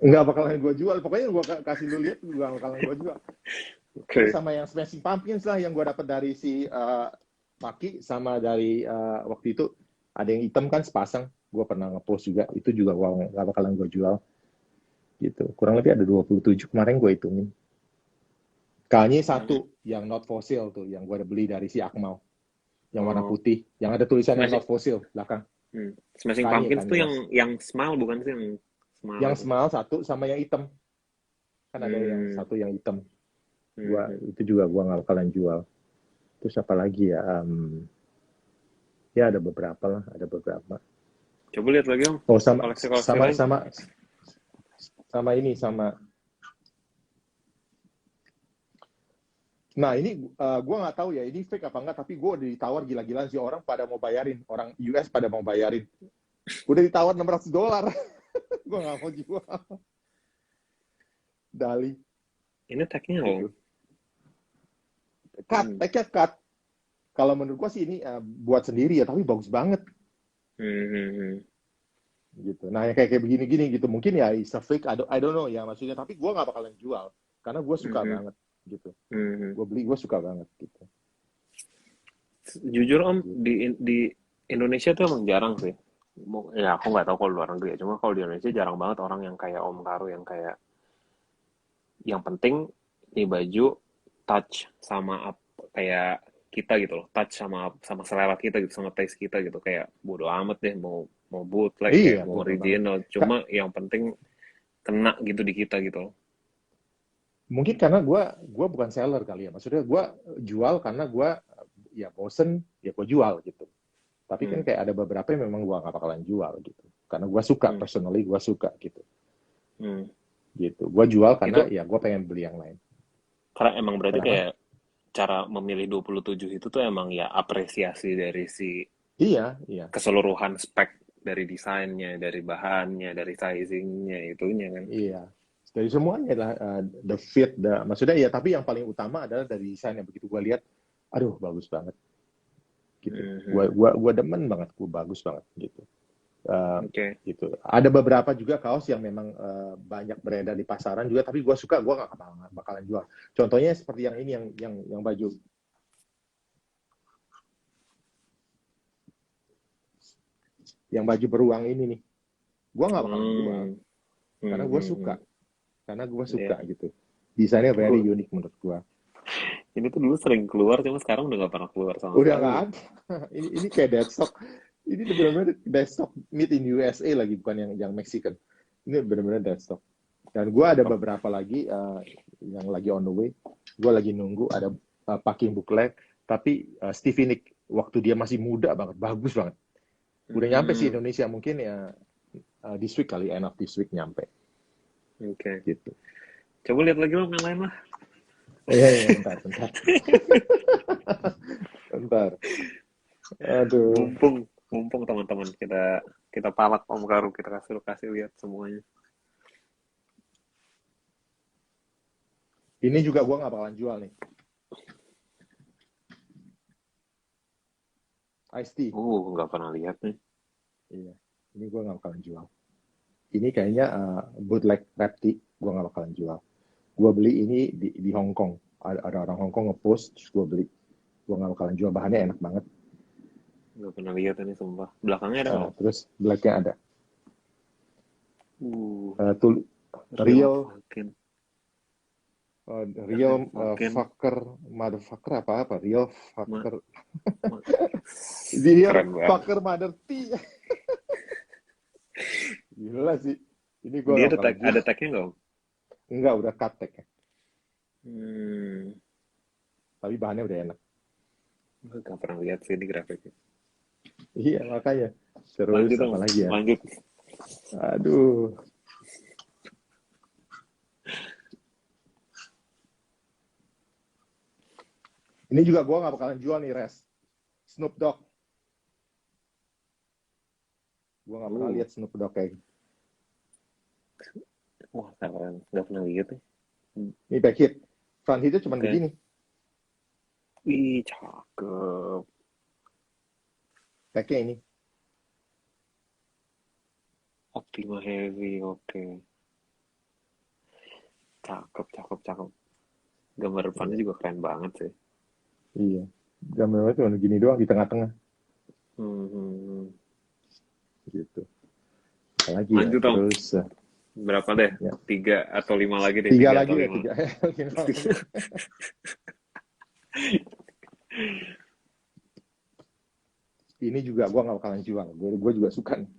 Nggak bakalan gue jual. Pokoknya gue kasih lu lihat, nggak bakalan gue jual. Okay. Terus sama yang Smashing Pumpkins lah yang gue dapat dari si Maki, sama dari waktu itu Ada yang hitam kan sepasang, gue pernah ngepost juga, itu juga gue nggak bakalan gue jual gitu. Kurang lebih ada 27 kemarin gue hitungin. Kanye satu yang not for sale tuh, yang gue ada beli dari si Akmal, yang warna putih, yang ada tulisannya Smashing, not for sale belakang. Smashing Kanye Pumpkins tuh West. yang smile bukan sih, yang smile Yang itu. small satu sama yang hitam, kan ada yang satu yang hitam. Itu juga gua nggak bakalan jual. Terus apa lagi ya? Ya ada beberapa lah, ada beberapa. Coba lihat lagi Om. Oh Koleksi-koleksi lain. sama ini sama. Nah ini gua nggak tahu ya ini fake apa enggak, tapi gua udah ditawar gila-gilaan sih, orang pada mau bayarin, orang US pada mau bayarin. Udah ditawar $600. Gua nggak mau jual. Dali. Ini tag-nya Om. Tag-nya cut. Kalau menurut gua sih ini buat sendiri ya, tapi bagus banget. Gitu. Nah, yang kayak begini-gini gitu, mungkin ya is a fake, I don't know ya maksudnya, tapi gua nggak bakalan jual karena gua suka banget gitu. Gua beli, gua suka banget gitu. Jujur Om, di Indonesia tuh emang jarang sih. Ya aku nggak tahu kalau luar negeri ya, cuma kalau di Indonesia jarang banget orang yang kayak Om Karu, yang kayak yang penting nih baju touch sama kayak kita gitu loh, touch sama selera kita gitu, sama taste kita gitu, kayak bodo amat deh mau bootleg kayak mau original, cuma yang penting kena gitu di kita gitu loh. Mungkin karena gue bukan seller kali ya, maksudnya gue jual karena gue ya bosen ya gue jual gitu. Tapi kan kayak ada beberapa yang memang gue nggak bakalan jual gitu, karena gue suka personally, gue suka gitu. Gitu, gue jual karena itu, ya gue pengen beli yang lain. Karena emang berarti kayak cara memilih 27 itu tuh emang ya apresiasi dari si iya. keseluruhan spek, dari desainnya, dari bahannya, dari sizingnya, itunya kan. Iya, dari semuanya lah, the fit, maksudnya ya, tapi yang paling utama adalah dari desainnya. Begitu gue lihat, aduh bagus banget gitu. Gue demen banget, gue bagus banget gitu. Gitu. Ada beberapa juga kaos yang memang banyak beredar di pasaran juga, tapi gue suka, gue gak bakalan jual. Contohnya seperti yang ini, yang baju beruang ini nih, gue gak bakalan jual karena gue suka gitu. Desainnya very unik menurut gue. Ini tuh dulu sering keluar, cuma sekarang udah gak pernah keluar sama udah nggak ada. Ini kayak deadstock. Ini benar-benar deadstock made in USA lagi, bukan yang Mexican. Ini benar-benar deadstock. Dan gue ada beberapa lagi yang lagi on the way. Gue lagi nunggu ada packing booklet. Tapi Stevie Nicks waktu dia masih muda banget, bagus banget. Udah nyampe sih Indonesia, mungkin ya this week kali, end of this week nyampe. Gitu. Coba lihat lagi yang lain lah. Iya, bentar. Aduh. Mumpung teman-teman kita palak Om Karu, kita kasih lihat semuanya. Ini juga gue nggak bakalan jual nih. Ice Tea. Nggak pernah lihat nih. Iya, ini gue nggak bakalan jual. Ini kayaknya bootleg rap tea, gue nggak bakalan jual. Gue beli ini di Hong Kong. Ada orang Hong Kong ngepost, terus gue beli. Gue nggak bakalan jual, bahannya enak banget. Nggak pernah lihat ini, sumpah. Belakangnya ada apa? Terus blacknya ada. Real fucker, motherfucker apa? Real fucker. Real fucker mother tea. Gila sih. Ini gue dia ada tagnya nggak? Enggak, udah cut tagnya. Tapi bahannya udah enak. Gak pernah lihat sih di grafiknya. Iya, makanya. Terus apa lagi ya? Lanjut. Aduh. Ini juga gue gak bakalan jual nih, Res. Snoop Dogg. Gue gak pernah lihat Snoop Dogg kayak gitu. Wah, gak pernah lihat nih. Ini back hit. Front hitnya cuma begini. Wih, cakep. Backnya ini. Optima Heavy, oke. Cakep. Gambar depannya juga keren banget sih. Iya. Gambarnya cuma gini doang di tengah-tengah. gitu. Apalagi ya, Lanjut dong. terus Berapa deh? ya. 3 atau 5 lagi deh. 3 3 lagi atau deh, 5. 3. Ini juga gue nggak bakalan jual. Gue juga suka nih.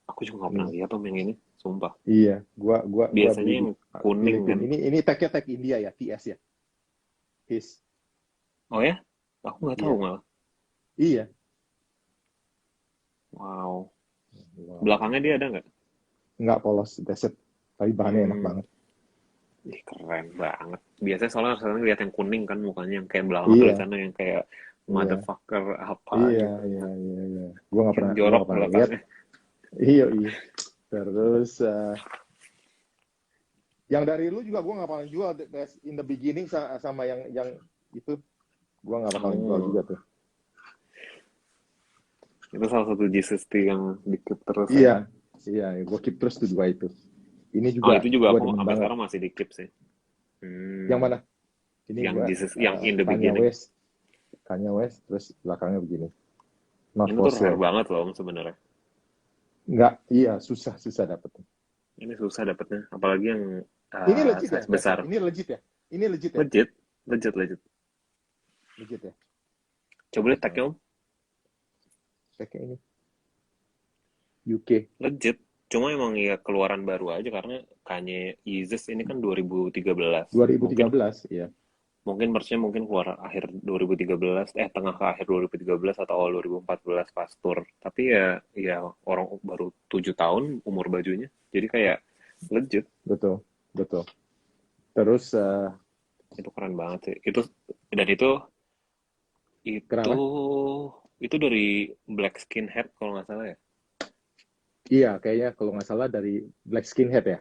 Aku juga nggak pernah lihat om yang ini, sumpah. Iya, gua Biasanya beli yang di kuning kan. Filipina. Ini tagnya tag India ya, TS ya. His. Oh ya? Aku nggak tahu Iya. malah. Iya. Wow. Belakangnya dia ada nggak? Nggak polos, deset. Tapi bahannya enak banget. Ih, keren banget. Biasanya soalnya rasanya lihat yang kuning kan mukanya, yang kayak belakang Iya. tulisannya yang kayak motherfucker apa Iya, gitu. iya. Gua nggak Yang pernah jorok lihat. belakangnya. Iya. Terus yang dari lu juga gua nggak bakalan jual. In the beginning sama yang itu gua nggak bakalan jual juga tuh. Itu salah satu Jesus yang dikit terus Iya, gua keep terus tuh 2 itu. Ini juga itu juga gua aku demen sampai banget. sekarang masih dikit sih. Yang mana? Ini Yang gua Jesus, yang in the Kanye beginning. West, terus belakangnya begini. Not Ini for tuh rare sale. banget loh om sebenarnya. Enggak, iya susah dapetnya. Ini susah dapetnya, apalagi yang Ini legit ya? size besar. Ini legit ya? Ini legit ya? Legit. Legit ya? Coba lihat tagnya om. Tagnya ini. UK. Legit. Cuma emang ya keluaran baru aja karena Kanye Yeezus ini kan 2013. 2013, iya. Mungkin merch-nya mungkin keluar akhir 2013, tengah ke akhir 2013 atau awal 2014 pas tour. Tapi ya orang baru 7 tahun umur bajunya. Jadi kayak legit. Betul. Terus Itu keren banget sih. Itu kenapa? dari Black Skinhead kalau nggak salah ya. Iya, kayaknya kalau nggak salah dari Black Skinhead ya.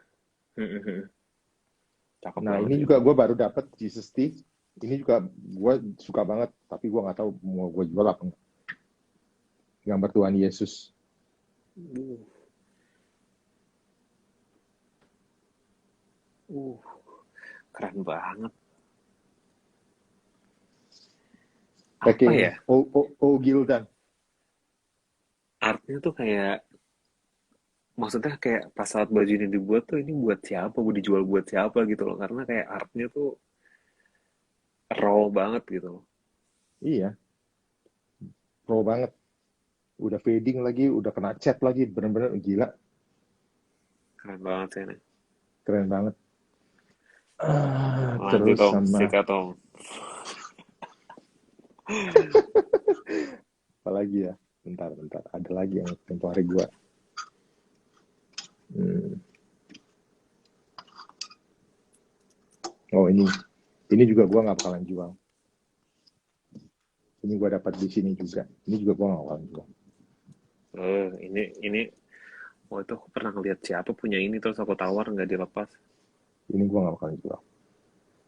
Cakep Nah, banget ini sih. juga gue baru dapat Jesus T. Ini juga gue suka banget, tapi gue nggak tahu mau gue jual apa enggak. Gambar Tuhan Yesus. Keren banget. Pakai Apa ya? Gildan. Artnya tuh kayak, maksudnya kayak pas saat baju ini dibuat tuh ini buat siapa, mau dijual buat siapa gitu loh. Karena kayak artnya tuh raw banget gitu loh. Iya. Pro banget. Udah fading lagi, udah kena cat lagi, bener-bener gila. Keren banget sih ini. Keren banget. Lanjut Terus om, sama sikat om. apalagi ya? Bentar. Ada lagi yang tempo hari gua. Oh ini juga gua nggak bakalan jual. Ini gua dapat di sini juga. Ini juga gua nggak bakalan jual. Ini itu aku pernah ngeliat siapa punya ini terus aku tawar nggak dilepas. Ini gua nggak bakalan jual.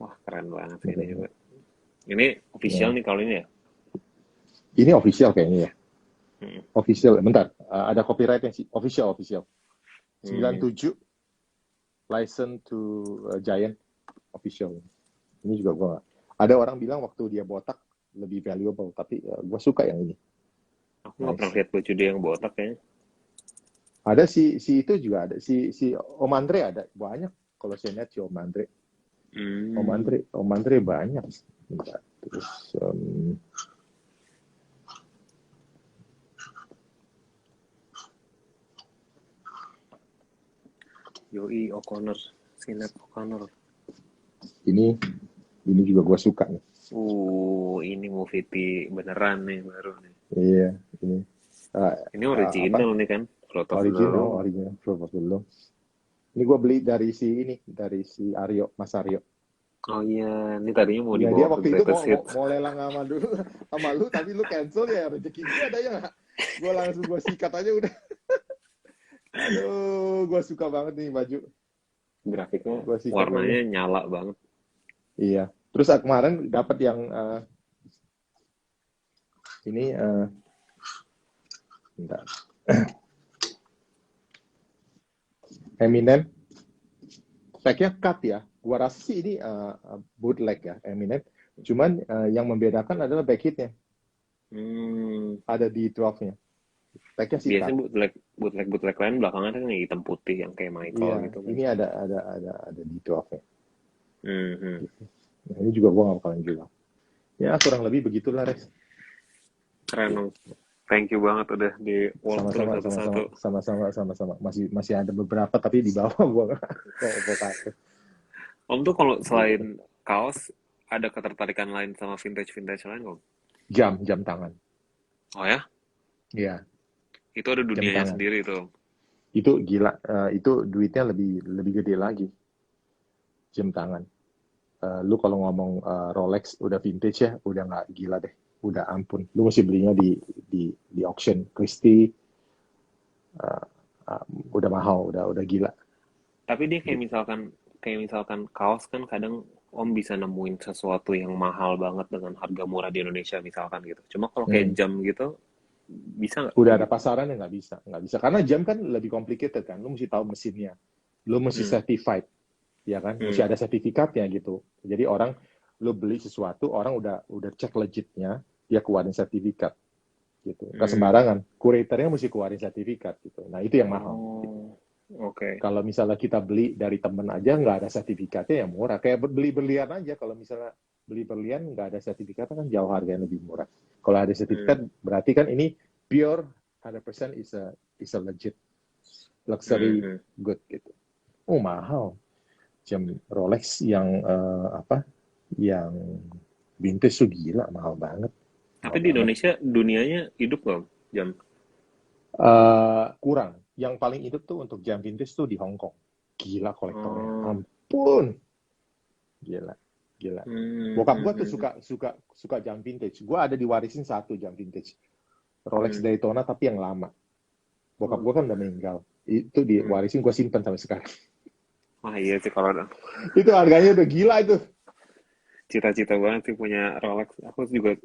Wah keren banget sih ini juga. Ini official nih kalau ini ya. Ini official kayaknya ya. Official. Bentar, ada copyrightnya sih. Official. 97 license to Giant official. Ini juga gua nggak. Ada orang bilang waktu dia botak lebih valuable, tapi gua suka yang ini. Aku nggak pernah lihat baju dia yang botak kayaknya. Ada si itu juga ada si Om Andre ada banyak kalau saya lihat si Om Andre. Om Andre banyak. Bentar. Terus Yoi O'Connor, Sinead O'Connor. Ini juga gua suka nih. Ini movie beneran nih baru nih. Iya, ini. Ini original nih kan? Original Fruit of the Loom. Ini gue beli dari si Aryo, Mas Aryo. Oh iya, ini tadinya mau Ya, dibawa dia ke waktu itu Greatest Hits. mau lelang sama lu, tapi lu cancel ya, rezeki gue ada ya. Gue sikat aja udah. Aduh, gue suka banget nih baju. Grafiknya, warnanya nyala banget. Iya. Terus kemarin dapat yang ini bentar. Eminem, tag-nya cut ya. Gua rasa sih ini bootleg ya, Eminem. Cuman yang membedakan adalah back hitnya. Ada D12-nya. Tag-nya sih Biasanya cut. bootleg lain belakangan kan yang hitam putih yang kayak Michael Iya, gitu kan. ini ada D12-nya. Mhm. Gitu. Nah, ini juga gua nggak bakalan jual. Ya kurang lebih begitulah, Res. Keren dong. Thank you banget udah di walkthrough satu-satu. Sama-sama. Masih ada beberapa tapi di bawah gua nggak mau kasih. Om tuh kalau Gitu. selain kaos, ada ketertarikan lain sama vintage-vintage lain, Om? Jam tangan. Oh ya? Iya, Itu ada jam dunianya tangan. sendiri tuh. Itu gila. Itu duitnya lebih gede lagi. Jam tangan. Lu kalau ngomong Rolex udah vintage ya, udah nggak gila deh. Udah ampun. Lu mesti belinya di auction Christie. uh, udah mahal, udah gila. Tapi dia Gitu. kayak misalkan kaos kan kadang Om bisa nemuin sesuatu yang mahal banget dengan harga murah di Indonesia misalkan gitu. Cuma kalau kayak Hmm. jam gitu, bisa nggak Udah kayak ada gitu? pasaran yang nggak bisa. Karena jam kan lebih complicated kan. Lu mesti tahu mesinnya. Lu mesti Hmm. certified, ya kan? Mesti Hmm. ada sertifikatnya gitu. Jadi orang lu beli sesuatu, orang udah cek legitnya, dia keluarin sertifikat gitu. Nggak Hmm. sembarangan. Kuratornya mesti keluarin sertifikat gitu. Nah itu yang mahal. Oh, oke. Kalau misalnya kita beli dari temen aja nggak ada sertifikatnya ya murah. Kayak beli berlian aja. Kalau misalnya beli berlian nggak ada sertifikatnya kan jauh harganya lebih murah. Kalau ada Hmm. sertifikat berarti kan ini pure 100% is a legit luxury Hmm. good gitu. Oh mahal. Jam Rolex yang apa? Yang vintage tuh gila mahal banget. Tapi Mahal di banget. Indonesia dunianya hidup loh jam. Kurang. Yang paling hidup tuh untuk jam vintage tuh di Hong Kong. Gila kolektornya. Oh. Ampun. Gila. Gila. Hmm. Bokap Hmm. gua tuh Hmm. suka jam vintage. Gua ada diwarisin satu jam vintage. Rolex Hmm. Daytona tapi yang lama. Bokap Hmm. gua kan udah meninggal. Itu Hmm. diwarisin gua simpen sampai sekarang. Wah iya sih kalau ada Itu harganya udah gila itu. cita-cita banget sih punya Rolex. Aku juga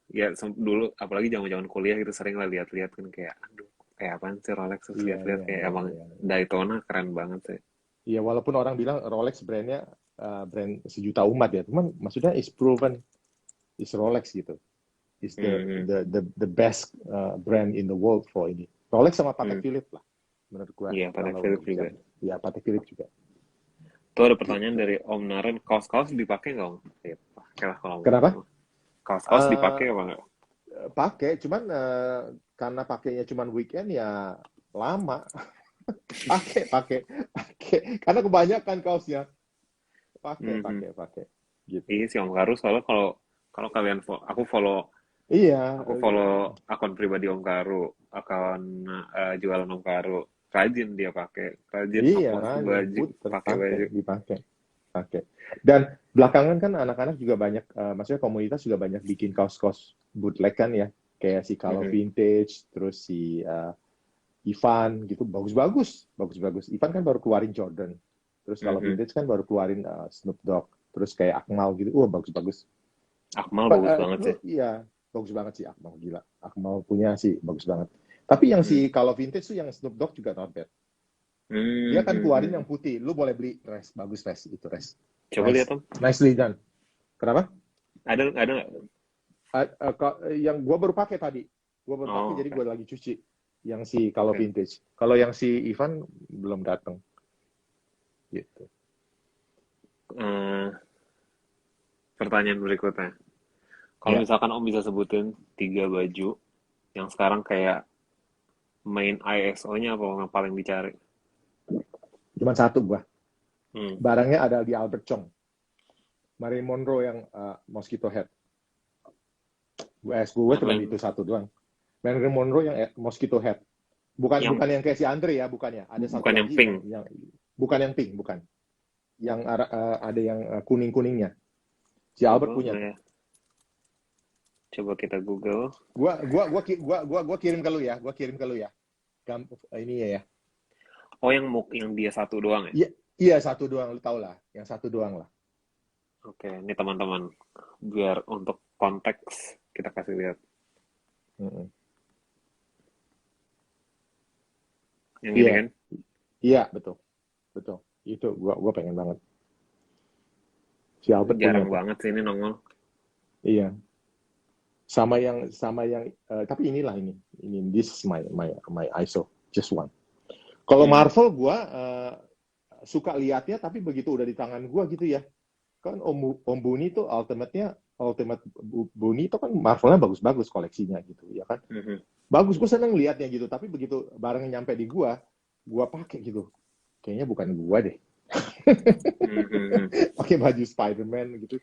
Iya. ya dulu apalagi zaman-zaman kuliah gitu sering lah lihat-lihat kan kayak aduh kayak apaan sih Rolex terus Iya, lihat-lihat iya, kayak iya, emang iya. Daytona keren banget sih. Iya, walaupun orang bilang Rolex brandnya brand sejuta umat ya, cuman maksudnya is proven is Rolex gitu. Is Hmm. the best brand in the world for ini. Rolex sama Patek Hmm. Philippe lah, menurut gua Iya Patek kalau Philippe untuk juga. jam. Ya Patek Philippe juga. Tuh ada pertanyaan Gitu. dari Om Naren, kaos-kaos dipakai nggak Om? Ya, pakai lah kalau Om gitu. Kenapa? Kaos-kaos Eh dipakai apa nggak? pakai, cuman karena pakainya cuman weekend ya lama. pakai. Karena kebanyakan kaosnya. Hmm. Hmm. Pakai. Gitu. Iya sih Om Karu soalnya kalau kalau kalian Iya, aku follow akun pribadi Om Karu, akun jualan Om Karu. Rajin dia pakai, rajin iya, ngepost rajin, baju, puter, pakai baju. pakai. Dan belakangan kan anak-anak juga banyak, maksudnya komunitas juga banyak bikin kaos-kaos bootleg kan ya, kayak si Kalau Mhm. Vintage, terus si Ivan gitu, bagus-bagus. Ivan kan baru keluarin Jordan, terus Kalau Mhm. Vintage kan baru keluarin Snoop Dogg, terus kayak Akmal gitu, bagus-bagus. Akmal bagus banget sih. Iya, bagus banget sih Akmal, gila. Akmal punya sih bagus banget. Tapi yang Hmm. si Kalau Vintage tuh yang Snoop Dogg juga not bad. Dia Hmm. kan Hmm. keluarin Hmm. yang putih. Lu boleh beli res, bagus res itu res. Coba lihat Nice, Om. nicely done. Kenapa? Ada nggak? Yang gua baru pakai tadi. Gua baru pakai Oh, jadi oke. gua lagi cuci. Yang si kalau Oke. vintage. Kalau yang si Ivan belum datang gitu. Eh, pertanyaan berikutnya. Kalau Ya, misalkan Om bisa sebutin 3 baju yang sekarang kayak main ISO-nya apa yang paling dicari? cuma satu gua. Hmm. Barangnya ada di Albert Chong. Marilyn Monroe yang mosquito head. Gue cuma Marilyn itu satu doang. Marilyn Monroe yang mosquito head. Bukan yang bukan yang kayak si Andre ya, bukannya. Ada satu bukan yang lagi pink. yang bukan yang pink, bukan. Yang ada yang kuning-kuningnya. Si Albert punya tuh. Boleh. Coba kita Google. Gua kirim ke lu ya. Ini ya. Oh, yang dia satu doang ya? Iya, iya satu doang, lu tau lah. Yang satu doang lah. Oke, ini teman-teman. Biar untuk konteks kita kasih lihat. Mm-mm. Yang ini Iya, kan? iya betul, betul. Itu gua pengen banget. Si Albert punya Jarang tuh. banget sih ini nongol. Iya. Tapi inilah ini this is my ISO just one. Kalau Marvel gue suka liatnya, tapi begitu udah di tangan gue gitu ya, kan Om Buni tuh Ultimate Buni itu kan Marvelnya bagus-bagus koleksinya gitu ya kan, bagus, gue seneng liatnya gitu, tapi begitu barangnya nyampe di gue pakai gitu, kayaknya bukan gue deh. Pakai baju Spider-Man gitu,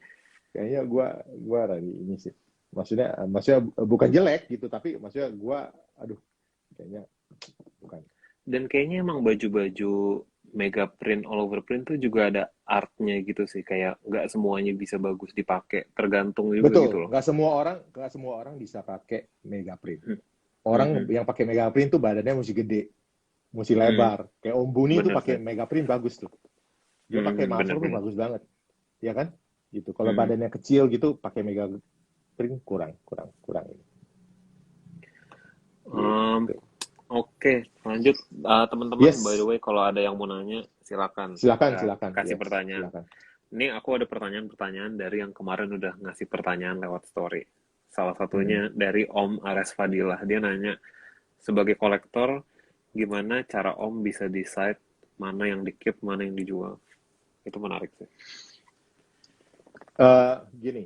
kayaknya gue dari ini sih, maksudnya bukan jelek gitu, tapi maksudnya gue aduh kayaknya bukan. Dan kayaknya emang baju-baju mega print all over print tuh juga ada artnya gitu sih, kayak nggak semuanya bisa bagus dipakai, tergantung juga. Betul, gitu loh. Nggak semua orang bisa pakai mega print. Orang yang pakai mega print tuh badannya mesti gede, mesti lebar. Kayak Om Buni tuh pakai mega print bagus tuh. Dia pakai Marvel tuh bagus banget, ya kan? Gitu. Kalau badannya kecil gitu pakai mega print kurang ini. Oke, lanjut teman-teman. Yes. By the way, kalau ada yang mau nanya, silakan. Kasih pertanyaan. Silakan. Ini aku ada pertanyaan dari yang kemarin udah ngasih pertanyaan lewat story. Salah satunya dari Om Ares Fadilah. Dia nanya, sebagai kolektor, gimana cara Om bisa decide mana yang di-keep, mana yang dijual? Itu menarik sih. Gini,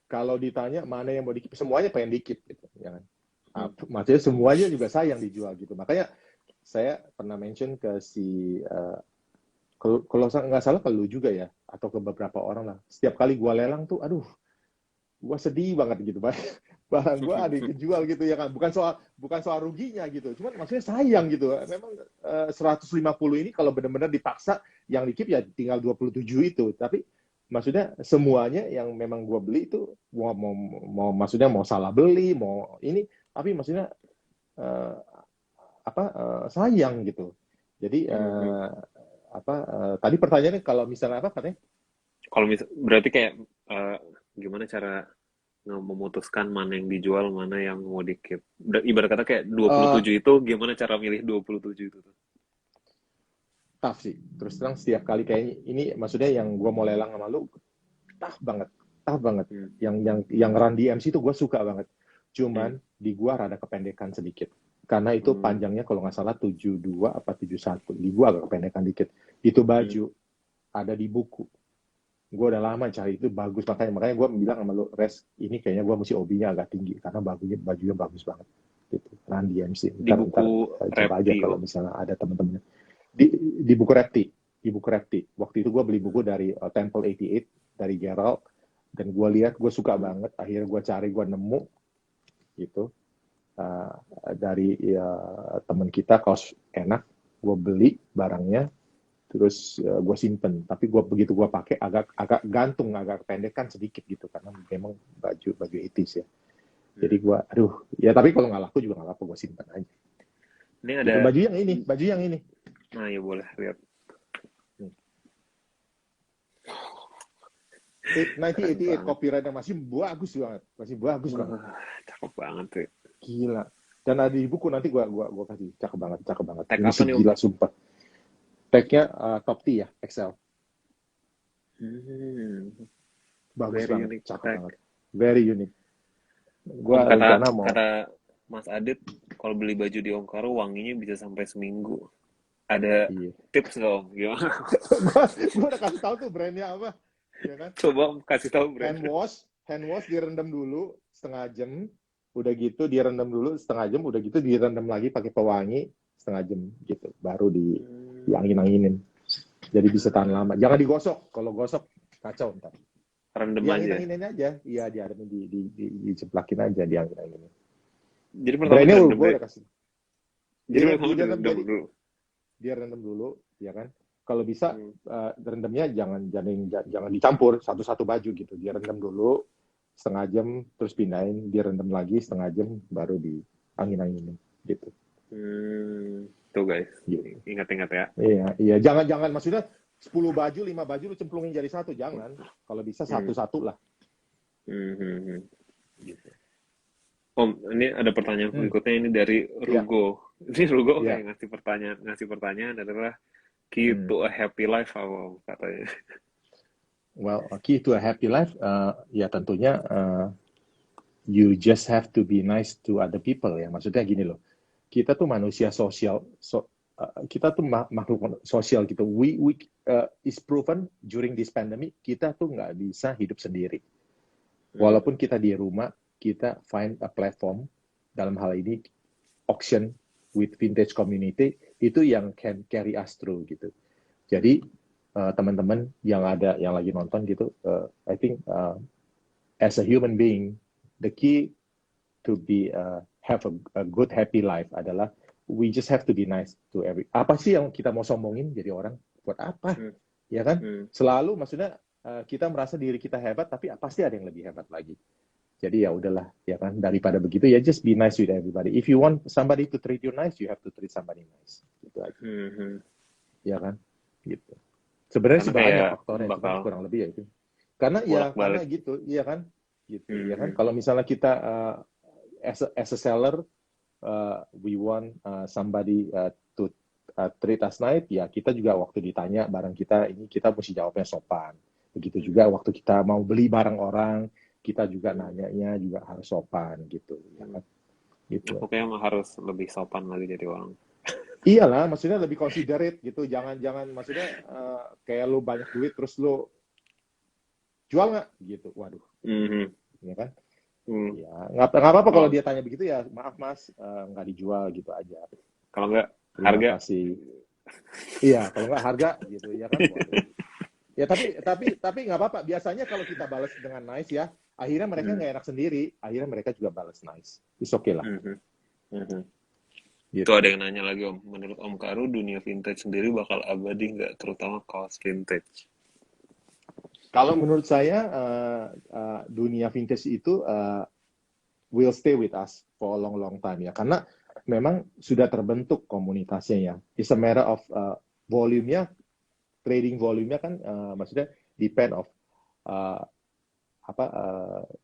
kalau ditanya mana yang mau di-keep, semuanya pengen di-keep gitu, ya kan? Maksudnya semuanya juga sayang dijual gitu. Makanya saya pernah mention ke kalau nggak salah ke lu juga ya, atau ke beberapa orang lah. Setiap kali gua lelang tuh, aduh, gua sedih banget gitu, barang gua ada yang kejual gitu ya kan. Bukan soal ruginya gitu, cuman maksudnya sayang gitu. Memang 150 ini kalau benar-benar dipaksa yang di-keep ya tinggal 27 itu. Tapi maksudnya semuanya yang memang gua beli itu maksudnya mau salah beli, mau ini, tapi maksudnya sayang gitu. Jadi tadi pertanyaannya kalau misalnya apa katanya? Kalau berarti kayak gimana cara memutuskan mana yang dijual, mana yang mau di-keep? Ibarat kata kayak 27 itu gimana cara milih 27 itu tuh? Tough sih. Terus terang setiap kali kayaknya ini maksudnya yang gua mau lelang sama lu tough banget. Yang Run DMC itu gua suka banget. Cuman di gua rada kependekan sedikit. Karena itu panjangnya kalau nggak salah 72 apa 71. Di gua agak kependekan dikit. Itu baju ada di buku. Gua udah lama cari itu bagus. Makanya gua bilang sama lu, Res, ini kayaknya gua mesti hobinya agak tinggi. Karena bajunya bagus banget. Gitu. Run DMC. Di buku coba aja kalau misalnya ada teman-temannya. Di buku Repti. Waktu itu gua beli buku dari Temple 88 dari Gerald. Dan gua lihat, gua suka banget. Akhirnya gua cari, gua nemu. Gitu. Dari teman kita, kaos enak, gue beli barangnya, terus gue simpen. Tapi begitu gue pakai agak gantung, agak pendekan sedikit gitu, karena memang baju 80s ya. Jadi gue, ya tapi kalau nggak laku juga nggak apa-apa, gue simpen aja. Ini ada baju yang ini. Nah ya boleh lihat. 1988 copyrightnya masih bagus banget. Cakep banget sih. Gila. Dan ada di buku, nanti gua kasih. Cakep banget. Tag ini apa nih? Gila sumpah. Tagnya Top T ya, Excel. Bagus banget, cakep banget. Very unique. Gua kata Mas Adit, kalau beli baju di Om Karo wanginya bisa sampai seminggu. Ada tips dong, gimana? Gua udah kasih tahu tuh brandnya apa. Ya kan? Coba kasih tahu brand. Hand wash direndam dulu setengah jam. Udah gitu direndam dulu setengah jam, udah gitu direndam lagi pakai pewangi setengah jam gitu, baru diangin-anginin. Jadi bisa tahan lama. Jangan digosok, kalau gosok kacau ntar. Rendam aja. Diangin-anginin aja. Iya, diceplakin aja, diangin-anginin. Jadi pertama gue udah kasih. Jadi dia rendam dulu, ya kan? Kalau bisa rendamnya jangan dicampur satu-satu baju gitu. Dia rendam dulu setengah jam, terus pindahin, dia rendam lagi setengah jam, baru diangin-anginin gitu. Tuh guys, ingat-ingat ya. Iya, jangan maksudnya 10 baju, 5 baju lu cemplungin jadi satu, jangan. Kalau bisa satu-satu lah. Gitu. Om, ini ada pertanyaan berikutnya, ini dari Rugo. Ini Rugo kayak ngasih pertanyaan adalah key to a happy life apa katanya. well, key to a happy life, ya tentunya you just have to be nice to other people ya. Maksudnya gini loh, kita tuh manusia sosial, kita tuh makhluk sosial gitu. We is proven during this pandemic kita tuh nggak bisa hidup sendiri. Walaupun kita di rumah, kita find a platform dalam hal ini auction with vintage community itu yang can carry us through gitu. Jadi teman-teman yang lagi nonton gitu, I think as a human being, the key to be have a good happy life adalah we just have to be nice to every. Apa sih yang kita mau sombongin jadi orang? Buat apa? Ya kan? Selalu maksudnya kita merasa diri kita hebat, tapi pasti ada yang lebih hebat lagi. Jadi ya udahlah, ya kan? Daripada begitu ya just be nice with everybody. If you want somebody to treat you nice, you have to treat somebody nice. Gitu aja. Ya kan? Gitu. Sebenarnya sih banyak faktornya, kurang lebih ya itu. Karena gitu, iya kan? Gitu, ya kan? Kalau misalnya kita as a seller, we want somebody to treat us nice, ya kita juga waktu ditanya barang kita ini kita mesti jawabnya sopan. Begitu juga waktu kita mau beli barang orang, kita juga nanyanya juga harus sopan gitu, ya kan? Gitu. Pokoknya harus lebih sopan lagi jadi orang. Iyalah, maksudnya lebih considerate gitu. Jangan maksudnya kayak lu banyak duit terus lu jual nggak gitu. Waduh. Ya kan? Ya, nggak apa-apa kalau dia tanya begitu ya, maaf Mas, nggak dijual gitu aja. Kalau nggak harga kasih. Iya, kalau nggak harga gitu ya kan. Waduh. Ya tapi nggak apa-apa. Biasanya kalau kita balas dengan nice ya, akhirnya mereka nggak enak sendiri. Akhirnya mereka juga balas nice. It's okay lah. Gitu. Itu ada yang nanya lagi Om, menurut Om Karu dunia vintage sendiri bakal abadi nggak, terutama kaos vintage? Kalau menurut saya dunia vintage itu will stay with us for a long time ya, karena memang sudah terbentuk komunitasnya ya. It's a matter of volume-nya, trading volume-nya kan maksudnya depend of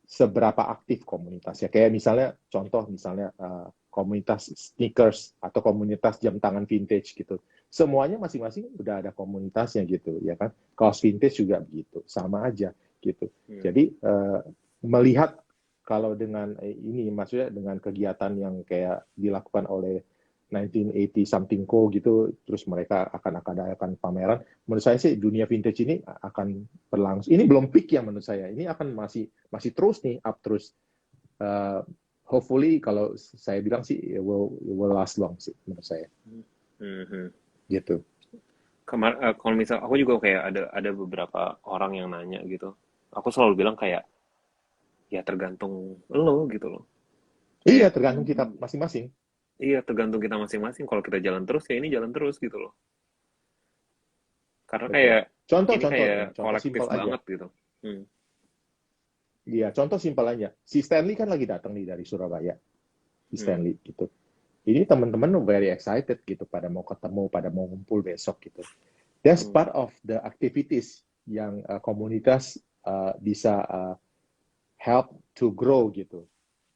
seberapa aktif komunitasnya. Kayak misalnya contoh komunitas sneakers atau komunitas jam tangan vintage gitu. Semuanya masing-masing udah ada komunitasnya gitu, ya kan? Kaos vintage juga begitu, sama aja gitu. Jadi melihat kalau dengan ini, maksudnya dengan kegiatan yang kayak dilakukan oleh 1980 something co gitu, terus mereka akan adakan pameran. Menurut saya sih dunia vintage ini akan berlangsung. Ini belum peak ya menurut saya. Ini akan masih terus nih up terus. Hopefully kalau saya bilang sih will last long sih menurut saya. Gitu. Kalau misal aku juga kayak ada beberapa orang yang nanya gitu. Aku selalu bilang kayak ya tergantung lo gitu loh. Iya, tergantung kita masing-masing. Iya, tergantung kita masing-masing. Kalau kita jalan terus ya ini jalan terus gitu loh. Karena kayak contoh kolektif banget aja. Gitu. Iya, contoh simpel aja. Si Stanley kan lagi datang nih dari Surabaya. Si Stanley gitu. Ini teman-teman very excited gitu, pada mau ketemu, pada mau ngumpul besok gitu. That's part of the activities yang komunitas bisa help to grow gitu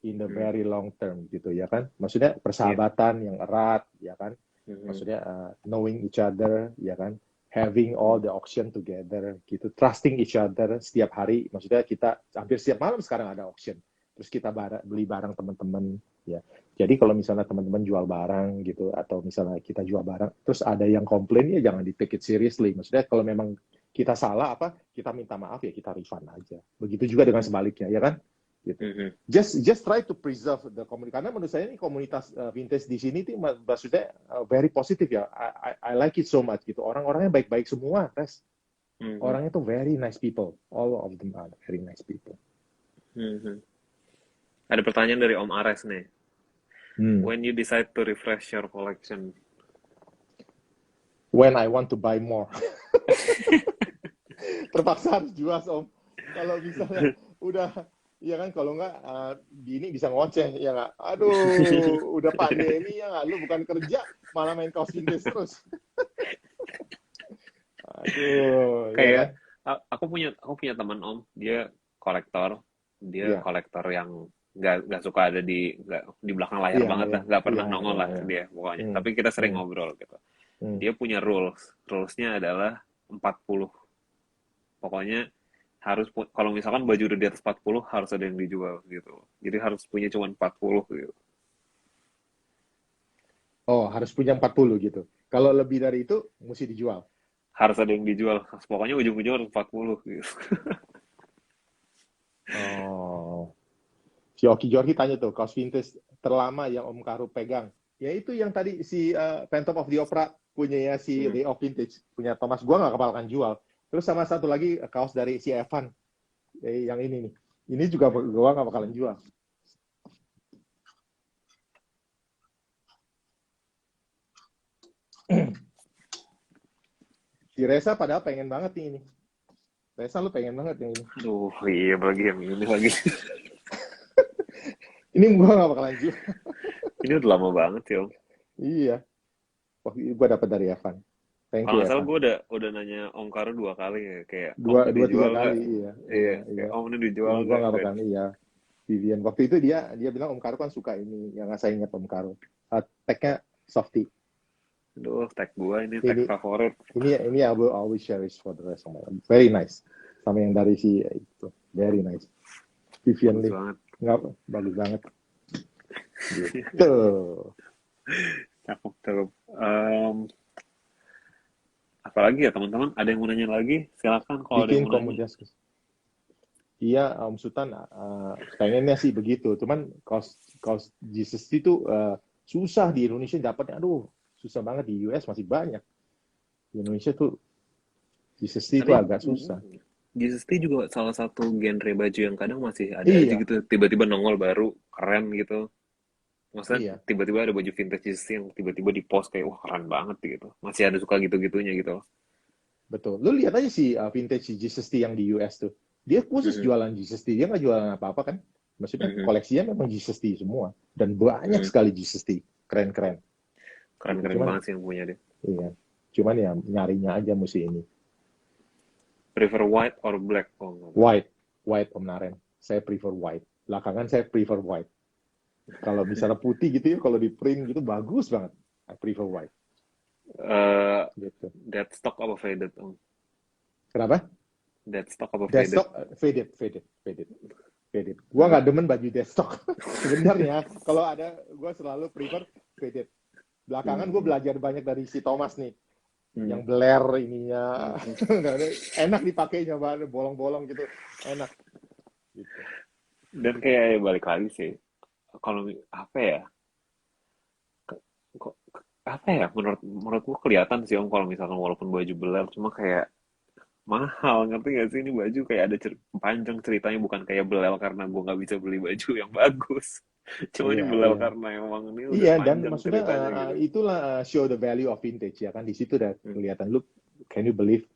in the very long term gitu ya kan. Maksudnya persahabatan yang erat ya kan. Maksudnya knowing each other ya kan. Having all the auction together gitu, trusting each other setiap hari. Maksudnya kita hampir setiap malam sekarang ada auction. Terus kita beli barang teman-teman ya. Jadi kalau misalnya teman-teman jual barang gitu, atau misalnya kita jual barang, terus ada yang komplain ya jangan di take it seriously. Maksudnya kalau memang kita salah kita minta maaf ya kita refund aja. Begitu juga dengan sebaliknya ya kan. Gitu. Just try to preserve the community. Karena menurut saya ini komunitas vintage di sini tuh maksudnya very positif ya. I like it so much gitu. Orang-orangnya baik-baik semua, Tes. Orangnya tuh very nice people. All of them are very nice people. Ada pertanyaan dari Om Ares nih. When you decide to refresh your collection? When I want to buy more. Terpaksa harus jual, Om. Kalau misalnya udah iya kan, kalau nggak ini bisa ngoceh ya nggak. Aduh, udah pandemi ya nggak. Lu bukan kerja malah main kaos vintage terus. Aduh. Kayak ya. Aku punya teman Om, dia kolektor, kolektor yang nggak suka ada di belakang layar banget lah, nggak pernah nongol lah dia pokoknya. Tapi kita sering ngobrol gitu. Dia punya rulesnya adalah 40. Pokoknya kalau misalkan baju udah di atas 40 harus ada yang dijual gitu. Jadi harus punya cuma 40 gitu. Oh, harus punya 40 gitu. Kalau lebih dari itu, mesti dijual. Harus ada yang dijual. Pokoknya ujung-ujung harus 40 gitu. Oh, si Oki Jorgi tanya tuh, kaos vintage terlama yang Om Karu pegang. Ya itu yang tadi si Phantom of the Opera punya ya si Hmm. Day of Vintage, punya Thomas. Gua nggak kepala akan jual. Terus sama satu lagi kaos dari si Evan, yang ini nih. Ini juga gua nggak bakalan jual. Si Reza padahal pengen banget nih ini. Reza lu pengen banget yang ini. Aduh, iya lagi yang ini lagi. Ini gua nggak bakalan jual. Ini udah lama banget ya, Om. Iya. Wah, gua dapat dari Evan. Thank Kalau you nggak salah Evan. gue udah nanya Om Karo 2 kali ya, kayak Om Dua, ini dua tiga dijual nggak? kali, iya, Iya, iya, iya. kayak Om ini dijual Ini gua nggak? nggak bakalan, iya. Vivian. Waktu itu dia bilang Om Karo kan suka ini, yang nggak saya ingat Om Karo. Tag-nya Softy. Aduh, tag gue ini tag Ini favorit. ini I will always cherish for the rest of my life. Very nice. Sama yang dari si itu, very nice. Vivian Bagus nih, banget. nggak bagus banget. Gitu. Cakep, cakep. Apalagi ya teman-teman? Ada yang mau nanya lagi? Silakan kalau ada yang Bikin mau nanya. komunitas. Iya, Om Sultan pengennya sih begitu. Cuman kaos Jesus itu susah di Indonesia dapatnya. Aduh, susah banget. Di US masih banyak. Di Indonesia tuh Jesus itu Tapi agak susah. Jesus T juga salah satu genre baju yang kadang masih ada aja Iya, gitu. Tiba-tiba nongol baru, keren gitu. Maksudnya iya, tiba-tiba ada baju vintage Jesus T yang tiba-tiba di post kayak wah keren banget gitu. Masih ada suka gitu-gitunya gitu. betul. Lu lihat aja si vintage Jesus yang di US tuh. Dia khusus Mhm, jualan Jesus. Dia nggak jualan apa-apa kan. Maksudnya mhm, koleksinya memang Jesus semua. Dan banyak mhm. sekali Jesus. Keren-keren. Gitu. Keren-keren Cuman, banget sih yang punya dia. iya. Cuman ya nyarinya aja mesti ini. Prefer white or black? Oh, enggak. White. White Om Naren. Saya prefer white. Belakangan saya prefer white. Kalau misalnya putih gitu ya, kalau di print gitu bagus banget. I prefer white. Eh, Gitu. dead stock apa faded? Oh, Kenapa? dead stock apa faded? Deadstock faded. Gua nggak demen baju deadstock. Sebenarnya kalau ada, gua selalu prefer faded. Belakangan gue Hmm, belajar banyak dari si Thomas nih, hmm, yang blare ininya, hmm. enak dipakainya, bolong-bolong gitu, enak. Gitu. Dan kayak balik lagi sih. Kalau apa ya? Kok apa ya? Menurutku kelihatan sih Om kalau misalkan walaupun baju beler cuma kayak mahal, ngerti gak sih ini baju kayak ada panjang ceritanya, bukan kayak belel karena gue nggak bisa beli baju yang bagus. Cuma ini Iya, belel iya. karena emang ini udah Iya, dan panjang maksudnya ceritanya gitu. itulah show the value of vintage ya kan, di situ udah Hmm. kelihatan. Look, can you believe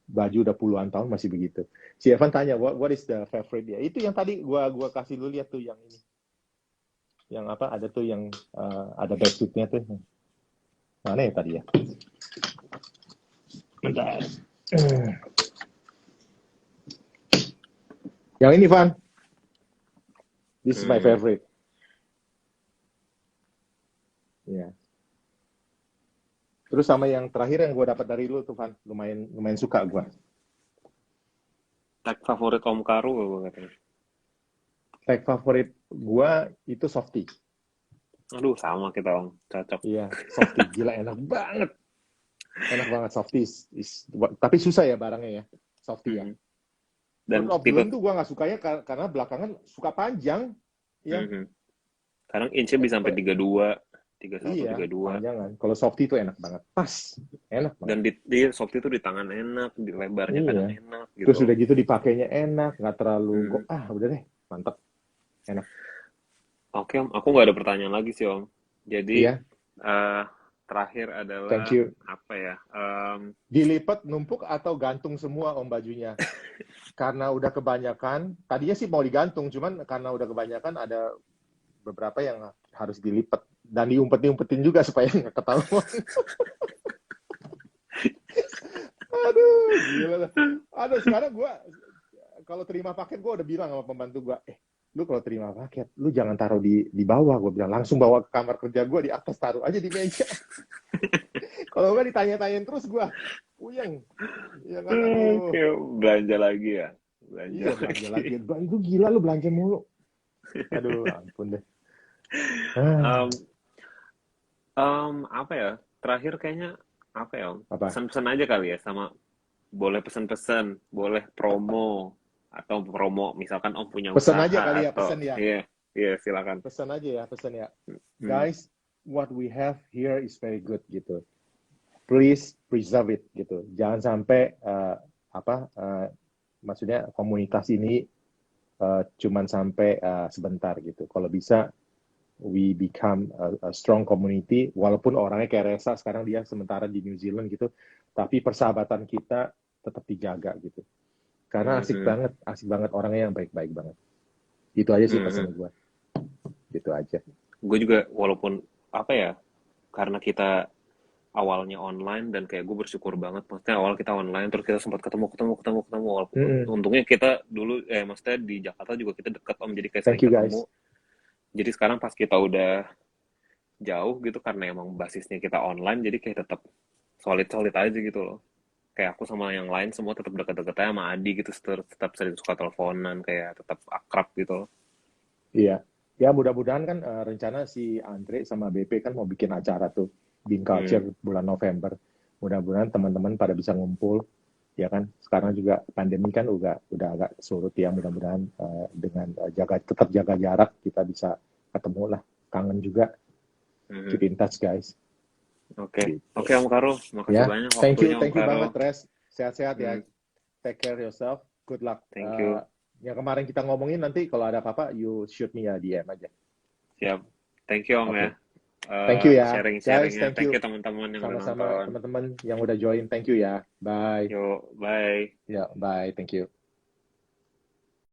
baju udah puluhan tahun masih begitu. Si Evan tanya, what is the favorite dia? Itu yang tadi gua kasih lu lihat tuh, yang ini. Yang apa, ada tuh yang ada backsuitnya tuh. Mana ya tadi ya? Bentar. Yang ini, Van. This is my Hmm. favorite. Ya. Terus sama yang terakhir yang gue dapat dari lu tuh, Van. Lumayan suka gue. Tag favorit Om Karu apa katanya? Tag favorit gue itu Softy. Aduh sama kita Om, cocok. Iya, Softy. Gila, enak banget. Enak banget Softy. Tapi susah ya barangnya ya. Softy ya. Hmm. Dan Fruit of the tipe Loom tuh gue nggak sukanya karena belakangan suka panjang. Ya. Mhm. Kadang inchnya bisa sampai 32, 31, Iya, 32. panjangan. Kalau Softy itu enak banget. Pas. Enak banget. Dan di soft itu di tangan enak, di lebarnya kadang Iya. enak Terus gitu. udah gitu dipakainya enak, nggak terlalu Hmm. udah deh, mantap, enak. Oke Om, aku nggak ada pertanyaan lagi sih Om. Jadi Iya, terakhir adalah thank you. apa ya? Dilipat, numpuk atau gantung semua Om bajunya? Karena udah kebanyakan, tadinya sih mau digantung, cuman karena udah kebanyakan ada beberapa yang harus dilipat dan diumpet-umpetin juga supaya nggak ketahuan. Aduh, gila lah. Aduh, sekarang gue kalau terima paket gue udah bilang sama pembantu gue, lu kalau terima paket, lu jangan taruh di bawah. Gue bilang, langsung bawa ke kamar kerja gue, di atas, taruh aja di meja. Kalau nggak ditanya-tanyain terus gue, puyeng. Ya kan, aduh. Kayak belanja lagi ya. belanja Iya, belanja lagi. Itu gila lu belanja mulu. Aduh, ampun deh. Ah, um, apa ya, terakhir kayaknya apa ya, Om? apa? Pesan-pesan aja kali ya, sama boleh pesan-pesan, boleh promo, atau promo misalkan Om punya Pesan aja usaha kali ya, atau pesan ya. iya, iya silakan. Pesan aja ya, pesan ya. Hmm. Guys, what we have here is very good gitu. Please preserve it gitu. Jangan sampai maksudnya komunitas ini cuman sampai sebentar gitu. Kalau bisa we become a strong community, walaupun orangnya kayak Reza sekarang dia sementara di New Zealand gitu, tapi persahabatan kita tetap dijaga gitu. Karena asik Mhm. banget orangnya yang baik-baik banget. Itu aja sih Mhm. pesan gue. Gitu aja. Gue juga walaupun apa ya, karena kita awalnya online dan kayak gue bersyukur banget, maksudnya awal kita online terus kita sempat ketemu walaupun Mm-mm. untungnya kita dulu maksudnya di Jakarta juga kita deket Om, jadi kayak Thank sering you ketemu. guys. Jadi sekarang pas kita udah jauh gitu karena emang basisnya kita online, jadi kayak tetap solid aja gitu loh. Kayak aku sama yang lain semua tetap deket-deket aja, sama Adi gitu, tetap sering suka teleponan, kayak tetap akrab gitu loh. Iya. Ya mudah-mudahan kan rencana si Andre sama BP kan mau bikin acara tuh Bean Hmm. Culture bulan November. Mudah-mudahan teman-teman pada bisa ngumpul ya kan. Sekarang juga pandemi kan udah agak surut ya. Mudah-mudahan dengan tetap jaga jarak kita bisa ketemu lah. Kangen juga. Mhm. Keep in touch guys. Oke, Gitu. oke Om Karo, makasih Ya, banyak waktunya Om thank you Karo. banget Res. Sehat-sehat ya. Hmm. Take care yourself. Good luck. Thank you. Yang kemarin kita ngomongin nanti kalau ada apa-apa you shoot me ya DM aja. Siap. Thank you Om Oke. ya. Thank you ya, guys. Sharing-sharingnya. Thank Thank you. you teman-teman yang udah Sama-sama nonton. teman-teman yang udah join. Thank you ya. Bye. Yuk, bye. Ya, bye. Thank you.